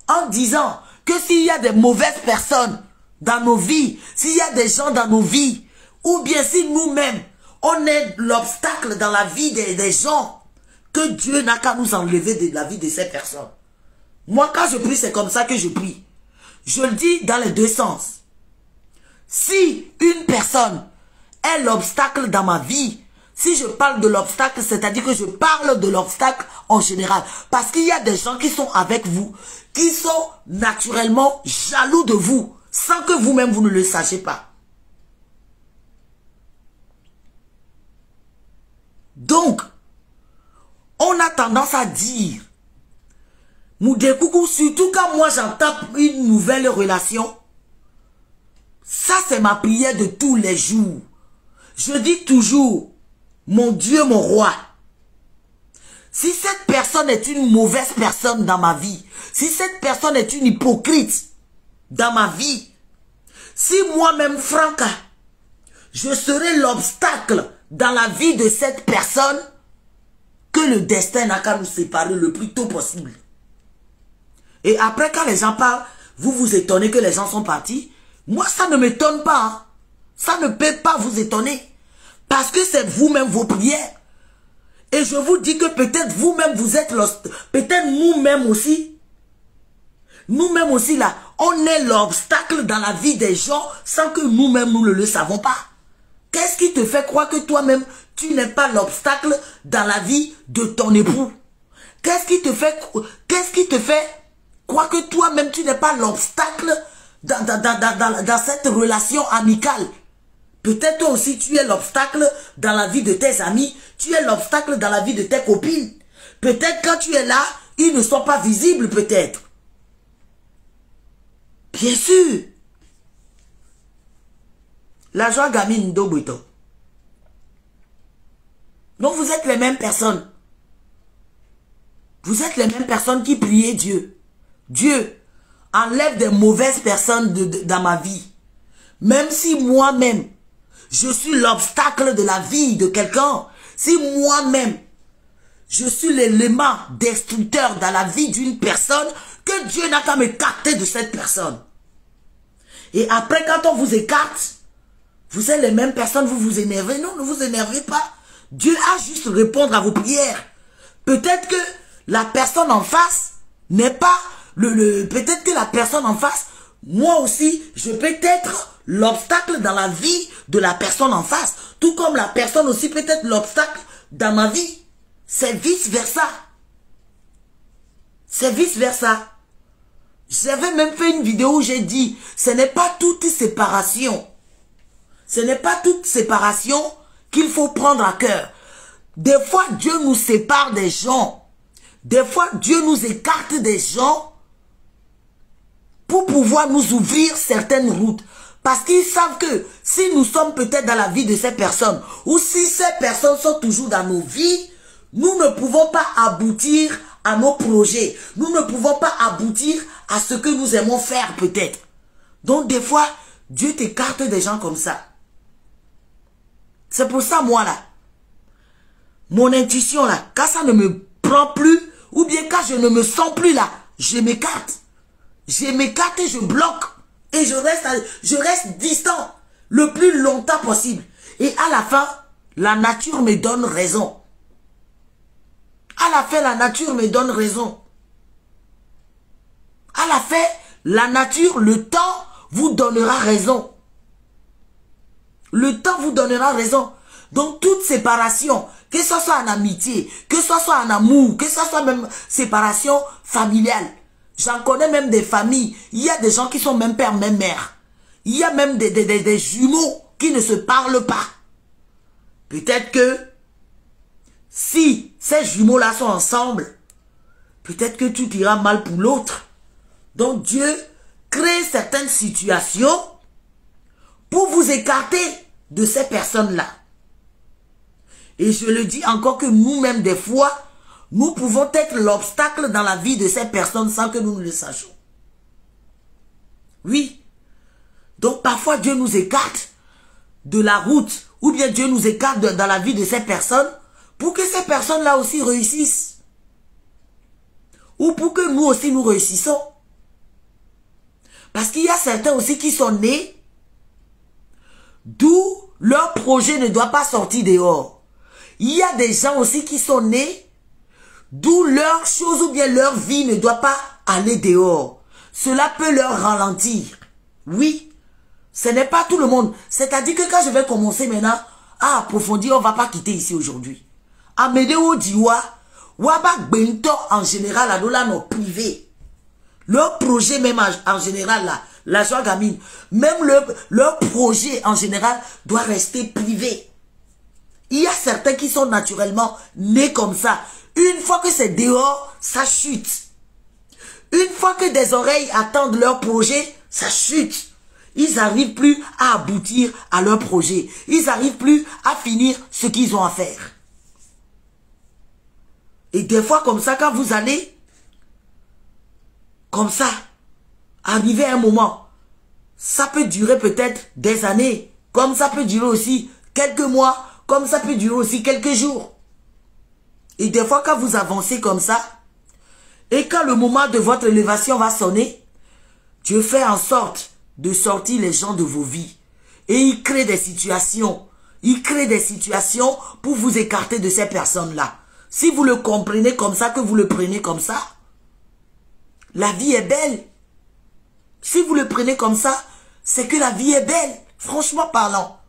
en disant que s'il y a des mauvaises personnes dans nos vies, s'il y a des gens dans nos vies, ou bien si nous-mêmes, on est l'obstacle dans la vie des gens, que Dieu n'a qu'à nous enlever de la vie de ces personnes. Moi, quand je prie, c'est comme ça que je prie. Je le dis dans les deux sens. Si une personne est l'obstacle dans ma vie, si je parle de l'obstacle, c'est-à-dire que je parle de l'obstacle en général. Parce qu'il y a des gens qui sont avec vous, qui sont naturellement jaloux de vous, sans que vous-même vous ne le sachiez pas. Donc, on a tendance à dire, Moudekoukou, surtout quand moi j'entends une nouvelle relation, ça c'est ma prière de tous les jours. Je dis toujours, mon Dieu, mon roi, si cette personne est une mauvaise personne dans ma vie, si cette personne est une hypocrite dans ma vie, si moi-même, Franca, je serai l'obstacle dans la vie de cette personne, que le destin n'a qu'à nous séparer le plus tôt possible. Et après, quand les gens parlent, vous vous étonnez que les gens sont partis. Moi, ça ne m'étonne pas. Hein. Ça ne peut pas vous étonner. Parce que c'est vous-même vos prières. Et je vous dis que peut-être vous-même vous êtes peut-être nous-mêmes aussi. Nous-mêmes aussi là, on est l'obstacle dans la vie des gens sans que nous-mêmes nous ne le savons pas. Qu'est-ce qui te fait croire que toi-même tu n'es pas l'obstacle dans la vie de ton époux? Qu'est-ce qui te fait croire que toi-même tu n'es pas l'obstacle dans cette relation amicale? Peut-être toi aussi tu es l'obstacle dans la vie de tes amis, tu es l'obstacle dans la vie de tes copines. Peut-être quand tu es là, ils ne sont pas visibles peut-être. Bien sûr. La joie gamine d'Obuto. Donc vous êtes les mêmes personnes. Vous êtes les mêmes personnes qui prient Dieu. Dieu enlève des mauvaises personnes dans ma vie. Même si moi-même, je suis l'obstacle de la vie de quelqu'un. Si moi-même, je suis l'élément destructeur dans la vie d'une personne, que Dieu n'a qu'à m'écarter de cette personne. Et après, quand on vous écarte, vous êtes les mêmes personnes, vous vous énervez. Non, ne vous énervez pas. Dieu a juste répondre à vos prières. Peut-être que la personne en face n'est pas peut-être que la personne en face, moi aussi, je peux être l'obstacle dans la vie de la personne en face. Tout comme la personne aussi peut être l'obstacle dans ma vie. C'est vice-versa. C'est vice-versa. J'avais même fait une vidéo où j'ai dit, ce n'est pas toute séparation. Ce n'est pas toute séparation qu'il faut prendre à cœur. Des fois, Dieu nous sépare des gens. Des fois, Dieu nous écarte des gens pour pouvoir nous ouvrir certaines routes. Parce qu'ils savent que si nous sommes peut-être dans la vie de ces personnes, ou si ces personnes sont toujours dans nos vies, nous ne pouvons pas aboutir à nos projets. Nous ne pouvons pas aboutir à ce que nous aimons faire peut-être. Donc des fois, Dieu t'écarte des gens comme ça. C'est pour ça, moi là, mon intuition là, quand ça ne me prend plus, ou bien quand je ne me sens plus là, je m'écarte. Je m'écarte et je bloque. Et je reste distant le plus longtemps possible. Et à la fin, la nature me donne raison. À la fin, la nature me donne raison. À la fin, la nature, le temps vous donnera raison. Le temps vous donnera raison. Donc toute séparation, que ce soit en amitié, que ce soit en amour, que ce soit même séparation familiale. J'en connais même des familles. Il y a des gens qui sont même père, même mère. Il y a même des jumeaux qui ne se parlent pas. Peut-être que si ces jumeaux-là sont ensemble, peut-être que tout ira mal pour l'autre. Donc Dieu crée certaines situations pour vous écarter de ces personnes-là. Et je le dis encore que nous-mêmes, des fois, nous pouvons être l'obstacle dans la vie de ces personnes sans que nous ne le sachions. Oui. Donc parfois Dieu nous écarte de la route, ou bien Dieu nous écarte dans la vie de ces personnes pour que ces personnes-là aussi réussissent. Ou pour que nous aussi nous réussissons. Parce qu'il y a certains aussi qui sont nés d'où leur projet ne doit pas sortir dehors. Il y a des gens aussi qui sont nés d'où leur chose ou bien leur vie ne doit pas aller dehors. Cela peut leur ralentir. Oui, ce n'est pas tout le monde. C'est-à-dire que quand je vais commencer maintenant à approfondir, on ne va pas quitter ici aujourd'hui. Amedeo Diwa, Waba Bento en général, à là, nos privés. Leur projet même en général, là, la joie gamine, même leur projet en général doit rester privé. Il y a certains qui sont naturellement nés comme ça. Une fois que c'est dehors, ça chute. Une fois que des oreilles attendent leur projet, ça chute. Ils n'arrivent plus à aboutir à leur projet. Ils n'arrivent plus à finir ce qu'ils ont à faire. Et des fois comme ça, quand vous allez, comme ça, arriver à un moment, ça peut durer peut-être des années, comme ça peut durer aussi quelques mois, comme ça peut durer aussi quelques jours. Et des fois quand vous avancez comme ça, et quand le moment de votre élévation va sonner, Dieu fait en sorte de sortir les gens de vos vies. Et il crée des situations. Il crée des situations pour vous écarter de ces personnes-là. Si vous le comprenez comme ça, que vous le prenez comme ça, la vie est belle. Si vous le prenez comme ça, c'est que la vie est belle. Franchement parlant.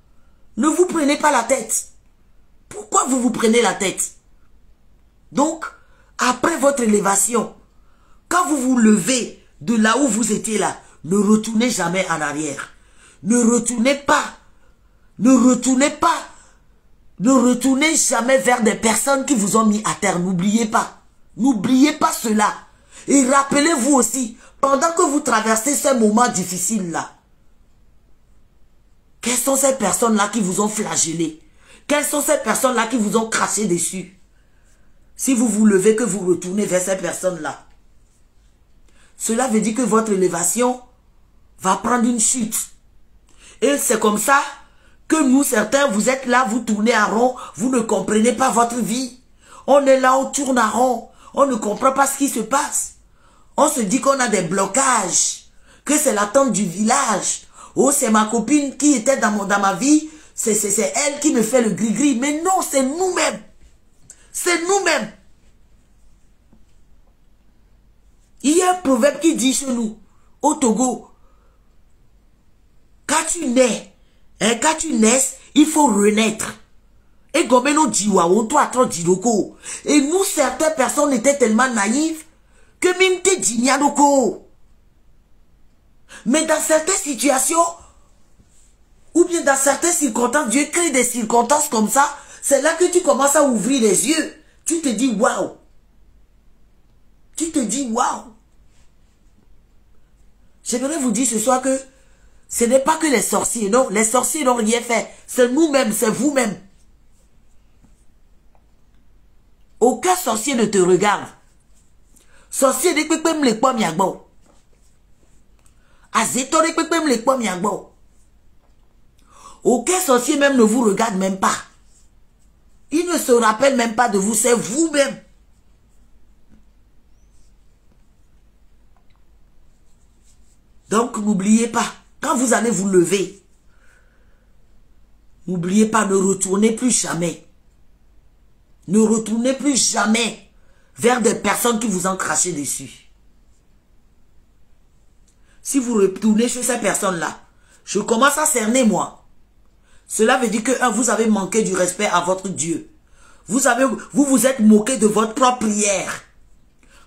Ne vous prenez pas la tête. Pourquoi vous vous prenez la tête? Donc, après votre élévation, quand vous vous levez de là où vous étiez là, ne retournez jamais en arrière. Ne retournez pas. Ne retournez pas. Ne retournez jamais vers des personnes qui vous ont mis à terre. N'oubliez pas. N'oubliez pas cela. Et rappelez-vous aussi, pendant que vous traversez ces moments difficiles-là, quelles sont ces personnes-là qui vous ont flagellé? Quelles sont ces personnes-là qui vous ont craché dessus? Si vous vous levez, que vous retournez vers ces personnes-là, cela veut dire que votre élévation va prendre une chute. Et c'est comme ça que nous, certains, vous êtes là, vous tournez à rond, vous ne comprenez pas votre vie. On est là, on tourne à rond, on ne comprend pas ce qui se passe. On se dit qu'on a des blocages, que c'est l'attente du village. Oh, c'est ma copine qui était dans ma vie, c'est elle qui me fait le gris-gris. Mais non, c'est nous-mêmes. C'est nous-mêmes. Il y a un proverbe qui dit chez nous, au Togo, quand tu nais, il faut renaître. Et Gomeno Diwa, on doit trop Diroko. Et nous, certaines personnes étaient tellement naïves que même te Dinyadoko. Mais dans certaines situations, ou bien dans certaines circonstances, Dieu crée des circonstances comme ça, c'est là que tu commences à ouvrir les yeux. Tu te dis waouh. Tu te dis waouh. J'aimerais vous dire ce soir que ce n'est pas que les sorciers, non. Les sorciers n'ont rien fait. C'est nous-mêmes, c'est vous-même. Aucun sorcier ne te regarde. Sorcier de pépem les pommes yagbo. Azeto de pépem les pommes yagbo. Aucun sorcier même ne vous regarde même pas. Il ne se rappelle même pas de vous, c'est vous-même. Donc n'oubliez pas, quand vous allez vous lever, n'oubliez pas, ne retournez plus jamais. Ne retournez plus jamais vers des personnes qui vous ont craché dessus. si vous retournez chez ces personnes-là, je commence à cerner moi. Cela veut dire que, vous avez manqué du respect à votre Dieu. Vous vous êtes moqué de votre propre prière.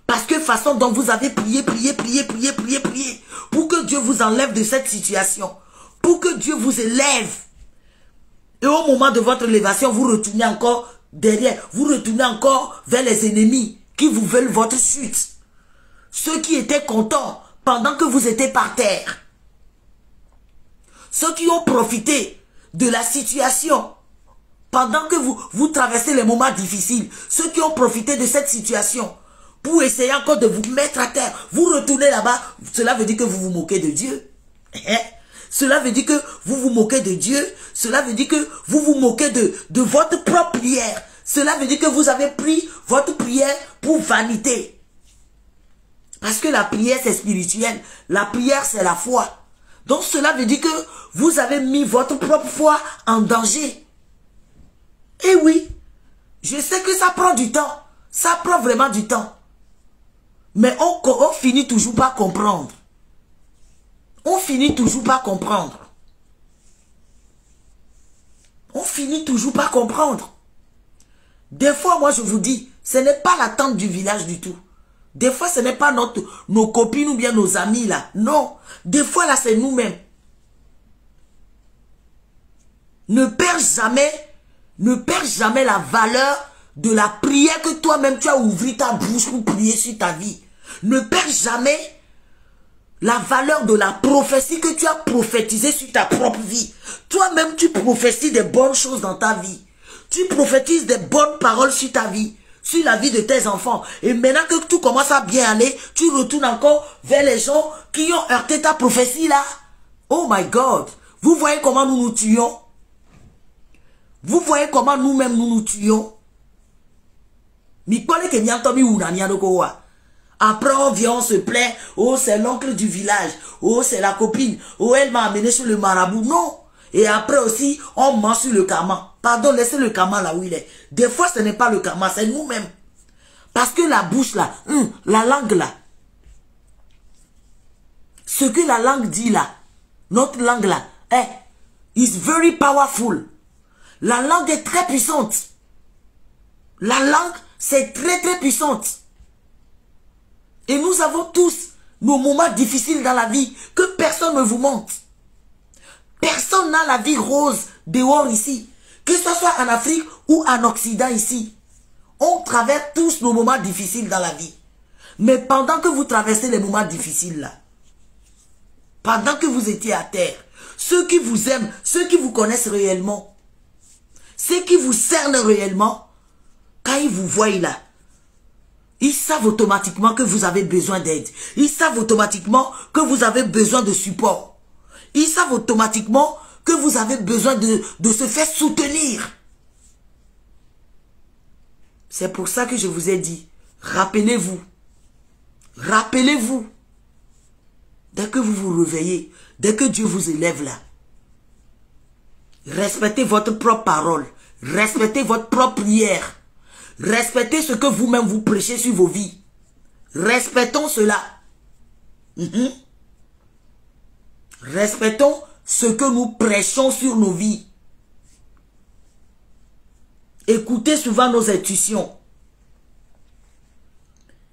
Parce que façon dont vous avez prié, pour que Dieu vous enlève de cette situation. Pour que Dieu vous élève. Et au moment de votre élévation, vous retournez encore derrière. Vous retournez encore vers les ennemis qui vous veulent votre chute. Ceux qui étaient contents pendant que vous étiez par terre. Ceux qui ont profité de la situation pendant que vous traversez les moments difficiles. Ceux qui ont profité de cette situation pour essayer encore de vous mettre à terre. Vous retournez là-bas. Cela veut dire que vous vous moquez de Dieu. Cela veut dire que vous vous moquez de Dieu. Cela veut dire que vous vous moquez de votre propre prière. Cela veut dire que vous avez pris votre prière pour vanité. Parce que la prière, c'est spirituel. La prière, c'est la foi. Donc cela veut dire que vous avez mis votre propre foi en danger. Et oui, je sais que ça prend du temps. Ça prend vraiment du temps. Mais on finit toujours par comprendre. On finit toujours par comprendre. On finit toujours par comprendre. Des fois, moi je vous dis, ce n'est pas la tante du village du tout. Des fois, ce n'est pas nos copines ou bien nos amis là. Non. Des fois, là, c'est nous-mêmes. Ne perds jamais la valeur de la prière que toi-même tu as ouvert ta bouche pour prier sur ta vie. Ne perds jamais la valeur de la prophétie que tu as prophétisée sur ta propre vie. Toi-même, tu prophétises des bonnes choses dans ta vie. Tu prophétises des bonnes paroles sur ta vie, sur la vie de tes enfants. Et maintenant que tout commence à bien aller, tu retournes encore vers les gens qui ont heurté ta prophétie là. Oh my God. Vous voyez comment nous nous tuons? Vous voyez comment nous-mêmes nous nous tuons? Après on vient, on se plaint. Oh, c'est l'oncle du village. Oh, c'est la copine. Oh, elle m'a amené sur le marabout. Non. Et après aussi, on ment sur le karma. Pardon, laissez le karma là où il est. Des fois, ce n'est pas le karma, c'est nous-mêmes. Parce que la bouche là, la langue là, ce que la langue dit là, notre langue là, is very powerful. La langue est très puissante. La langue, c'est très très puissante. Et nous avons tous nos moments difficiles dans la vie que personne ne vous montre. Personne n'a la vie rose dehors ici. Que ce soit en Afrique ou en Occident ici. On traverse tous nos moments difficiles dans la vie. Mais pendant que vous traversez les moments difficiles là, pendant que vous étiez à terre, ceux qui vous aiment, ceux qui vous connaissent réellement, ceux qui vous cernent réellement, quand ils vous voient là, ils savent automatiquement que vous avez besoin d'aide. Ils savent automatiquement que vous avez besoin de support. Ils savent automatiquement que vous avez besoin de se faire soutenir. C'est pour ça que je vous ai dit, rappelez-vous. Rappelez-vous. Dès que vous vous réveillez, dès que Dieu vous élève là, respectez votre propre parole. Respectez votre propre prière. Respectez ce que vous-même vous prêchez sur vos vies. Respectons cela. Respectons ce que nous prêchons sur nos vies. Écoutez souvent nos intuitions.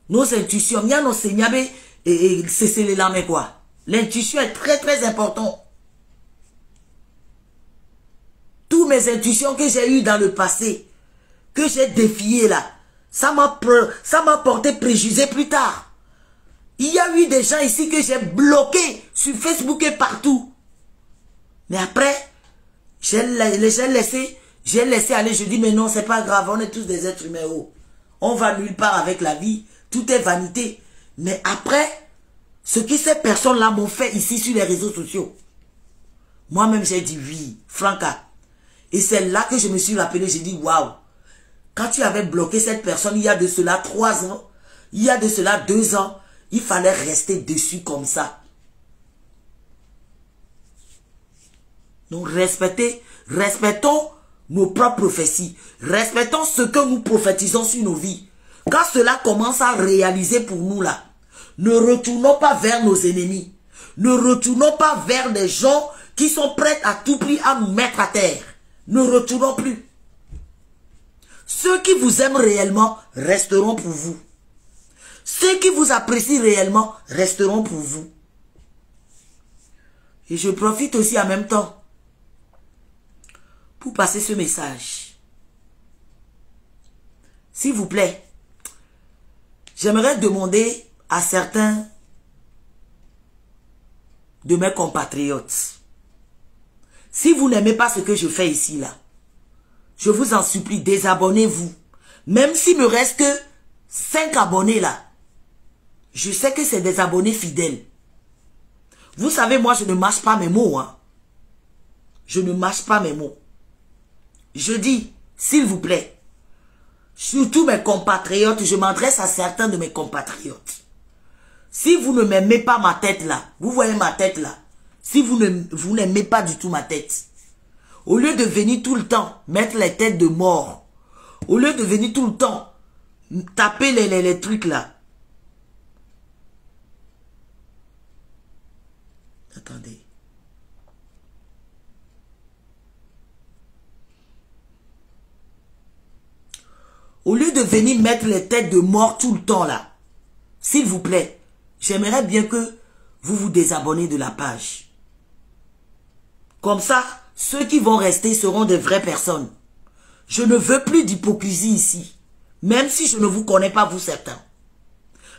Nos intuitions. L'intuition est très très important. Toutes mes intuitions que j'ai eues dans le passé, que j'ai défiées là, ça m'a porté préjugé plus tard. Il y a eu des gens ici que j'ai bloqués sur Facebook et partout. Mais après, j'ai laissé aller. Je dis, mais non, c'est pas grave, on est tous des êtres humains. On va nulle part avec la vie. Tout est vanité. Mais après, ce que ces personnes-là m'ont fait ici sur les réseaux sociaux, moi-même j'ai dit oui, Franca. Et c'est là que je me suis rappelé, j'ai dit waouh. Quand tu avais bloqué cette personne, il y a de cela 3 ans, il y a de cela 2 ans, il fallait rester dessus comme ça. Donc respectons nos propres prophéties. Respectons ce que nous prophétisons sur nos vies. Quand cela commence à réaliser pour nous là, ne retournons pas vers nos ennemis. Ne retournons pas vers des gens qui sont prêts à tout prix à nous mettre à terre. Ne retournons plus. Ceux qui vous aiment réellement resteront pour vous. Ceux qui vous apprécient réellement resteront pour vous. Et je profite aussi en même temps pour passer ce message. S'il vous plaît, j'aimerais demander à certains de mes compatriotes, si vous n'aimez pas ce que je fais ici, là, je vous en supplie, désabonnez-vous. Même s'il me reste que 5 abonnés là, je sais que c'est des abonnés fidèles. Vous savez, moi, je ne mâche pas mes mots. Hein. Je ne mâche pas mes mots. Je dis, s'il vous plaît, surtout mes compatriotes, je m'adresse à certains de mes compatriotes. Si vous ne m'aimez pas ma tête là, vous voyez ma tête là, si vous n'aimez pas du tout ma tête, au lieu de venir tout le temps mettre les têtes de mort, au lieu de venir tout le temps taper les trucs là, attendez. Au lieu de venir mettre les têtes de mort tout le temps là, s'il vous plaît, j'aimerais bien que vous vous désabonnez de la page. Comme ça, ceux qui vont rester seront de vraies personnes. Je ne veux plus d'hypocrisie ici. Même si je ne vous connais pas, vous certains.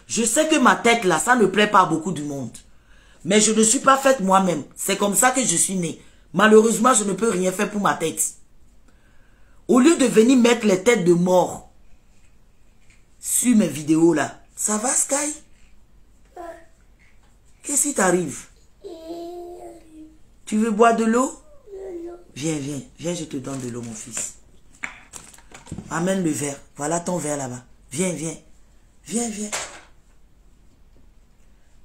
Je sais que ma tête là, ça ne plaît pas à beaucoup du monde. Mais je ne suis pas faite moi-même. C'est comme ça que je suis née. Malheureusement, je ne peux rien faire pour ma tête. Au lieu de venir mettre les têtes de mort sur mes vidéos là. Ça va, Sky? Qu'est-ce qui t'arrive? Tu veux boire de l'eau? Viens, viens. Viens, je te donne de l'eau, mon fils. Amène le verre. Voilà ton verre là-bas. Viens, viens. Viens, viens.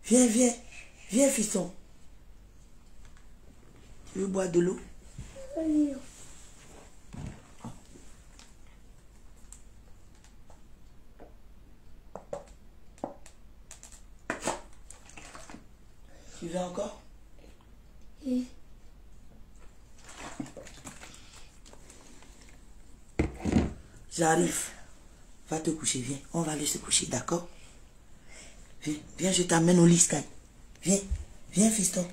Viens, viens. Viens, fiston. Tu veux boire de l'eau? Tu veux encore? Oui. J'arrive. Va te coucher, viens. On va aller se coucher, d'accord? Viens, viens, je t'amène au lit, Sky. Viens, viens, fiston.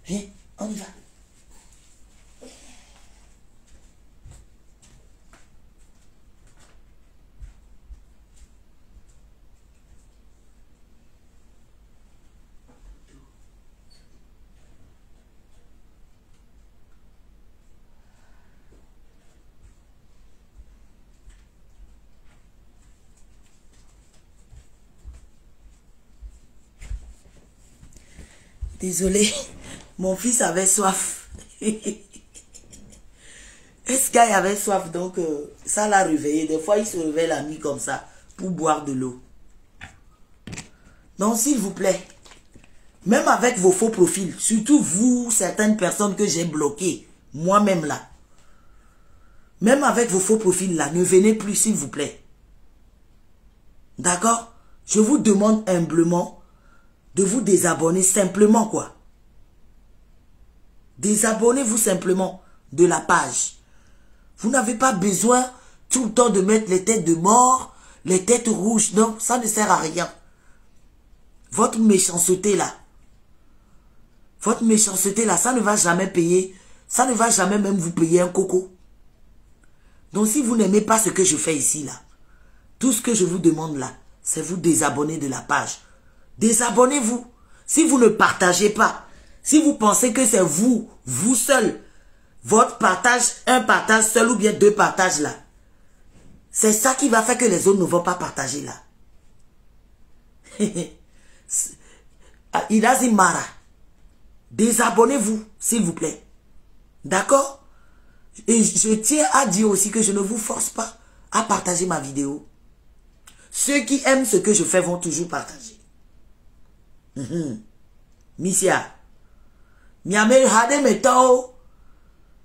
Viens, on y va. Désolé, mon fils avait soif. Sky avait soif, donc ça l'a réveillé. Des fois, il se réveille la nuit comme ça pour boire de l'eau. Donc, s'il vous plaît, même avec vos faux profils, surtout vous, certaines personnes que j'ai bloquées, moi-même là, même avec vos faux profils là, ne venez plus, s'il vous plaît. D'accord? Je vous demande humblement de vous désabonner simplement, quoi. Désabonnez-vous simplement de la page. Vous n'avez pas besoin tout le temps de mettre les têtes de mort, les têtes rouges. Non, ça ne sert à rien. Votre méchanceté là, ça ne va jamais payer. Ça ne va jamais même vous payer un coco. Donc si vous n'aimez pas ce que je fais ici là, tout ce que je vous demande là, c'est vous désabonner de la page. Désabonnez-vous. Si vous ne partagez pas, si vous pensez que c'est vous seul, votre partage, un partage seul ou bien 2 partages là, c'est ça qui va faire que les autres ne vont pas partager là. Ilazimara, désabonnez-vous, s'il vous plaît. D'accord? Et je tiens à dire aussi que je ne vous force pas à partager ma vidéo. Ceux qui aiment ce que je fais vont toujours partager. Misia. Miame hade metao.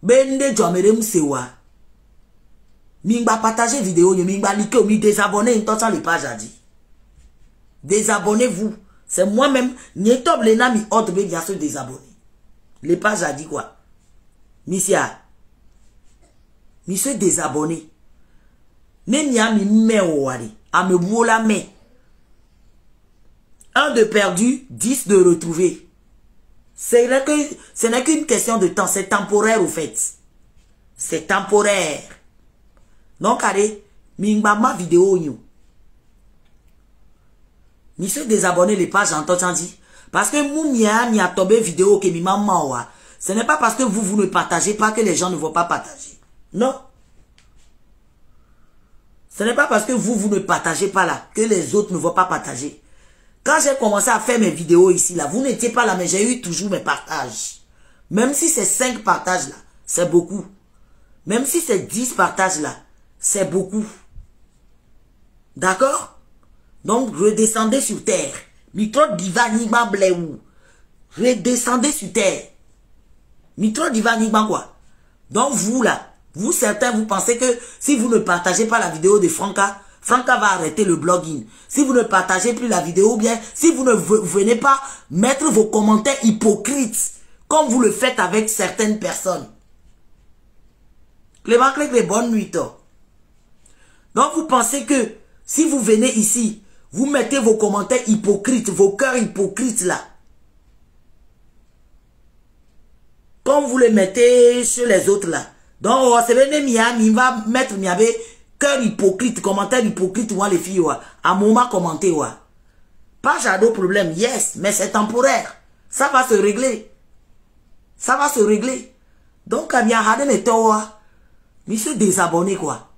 Bende jomere msewa. Mingba partager vidéo, mingba like ou mi désabonner, une temps les pages a dit. Désabonnez-vous. C'est moi-même. Nieto Blena mi autre bien se désabonner. Les pages a dit quoi? Misia. Mi se désabonner. Nenya mi me ouari. A me boula me. 1 de perdu, 10 de retrouvé. Ce n'est qu'une question de temps. C'est temporaire au fait. C'est temporaire. Donc, allez, ma vidéo, nous. Mi se désabonner les pages, j'entends dit. Parce que moumia ni a tombé vidéo que mi maman wa. Ce n'est pas parce que vous ne partagez pas que les gens ne vont pas partager. Non. Ce n'est pas parce que vous ne partagez pas là que les autres ne vont pas partager. Quand j'ai commencé à faire mes vidéos ici, là, vous n'étiez pas là, mais j'ai eu toujours mes partages. Même si c'est 5 partages là, c'est beaucoup. Même si c'est 10 partages là, c'est beaucoup. D'accord? Donc, redescendez sur terre. Mitro diva nigba bléou. Redescendez sur terre. Mitro diva nigba quoi? Donc, vous là, vous certains, vous pensez que si vous ne partagez pas la vidéo de Franca, Franca va arrêter le blogging. Si vous ne partagez plus la vidéo, ou bien si vous ne venez pas mettre vos commentaires hypocrites, comme vous le faites avec certaines personnes. Les banques, les bonnes nuits. Donc vous pensez que si vous venez ici, vous mettez vos commentaires hypocrites, vos cœurs hypocrites là. Comme vous les mettez chez les autres là. Donc, c'est venu il va mettre miabe cœur hypocrite, commentaire hypocrite, ou les filles, à moment commenter, pas j'adore problème, yes, mais c'est temporaire. Ça va se régler. Ça va se régler. Donc, quand il y a des monsieur désabonnez, quoi.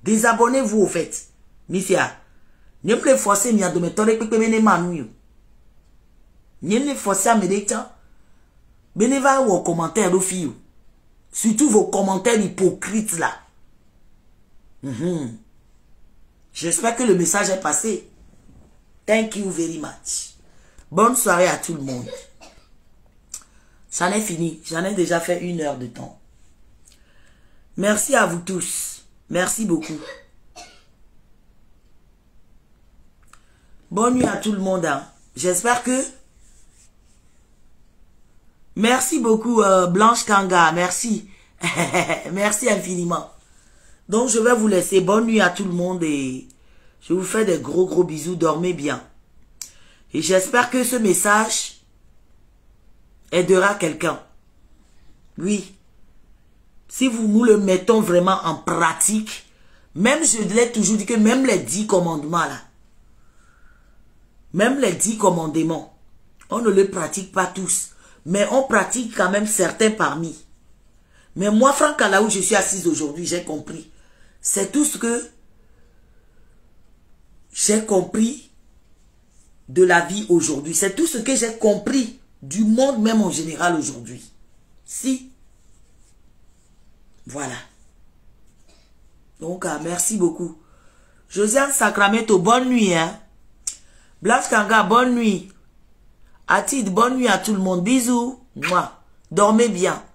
Désabonnez-vous, au fait. Monsieur, ne me forcez, mais de me torer, que me manu. Ne me forcez à me dire, tiens, bénéva ou commentaire de filles. Surtout vos commentaires hypocrites, là. J'espère que le message est passé. Thank you very much. Bonne soirée à tout le monde. J'en ai fini. J'en ai déjà fait 1 heure de temps. Merci à vous tous. Merci beaucoup. Bonne nuit à tout le monde. Hein. J'espère que... Merci beaucoup, Blanche Kanga. Merci. Merci infiniment. Donc, je vais vous laisser. Bonne nuit à tout le monde et je vous fais des gros bisous. Dormez bien. Et j'espère que ce message aidera quelqu'un. Oui. Si nous le mettons vraiment en pratique, même je l'ai toujours dit que même les 10 commandements là, même les 10 commandements, on ne les pratique pas tous, mais on pratique quand même certains parmi. Mais moi, Franca, là où je suis assise aujourd'hui, j'ai compris. C'est tout ce que j'ai compris de la vie aujourd'hui. C'est tout ce que j'ai compris du monde même en général aujourd'hui. Si. Voilà. Donc, merci beaucoup. Josiane Sacramento, bonne nuit. Hein? Blanche Kanga, bonne nuit. Atid, bonne nuit à tout le monde. Bisous. Moi. Dormez bien.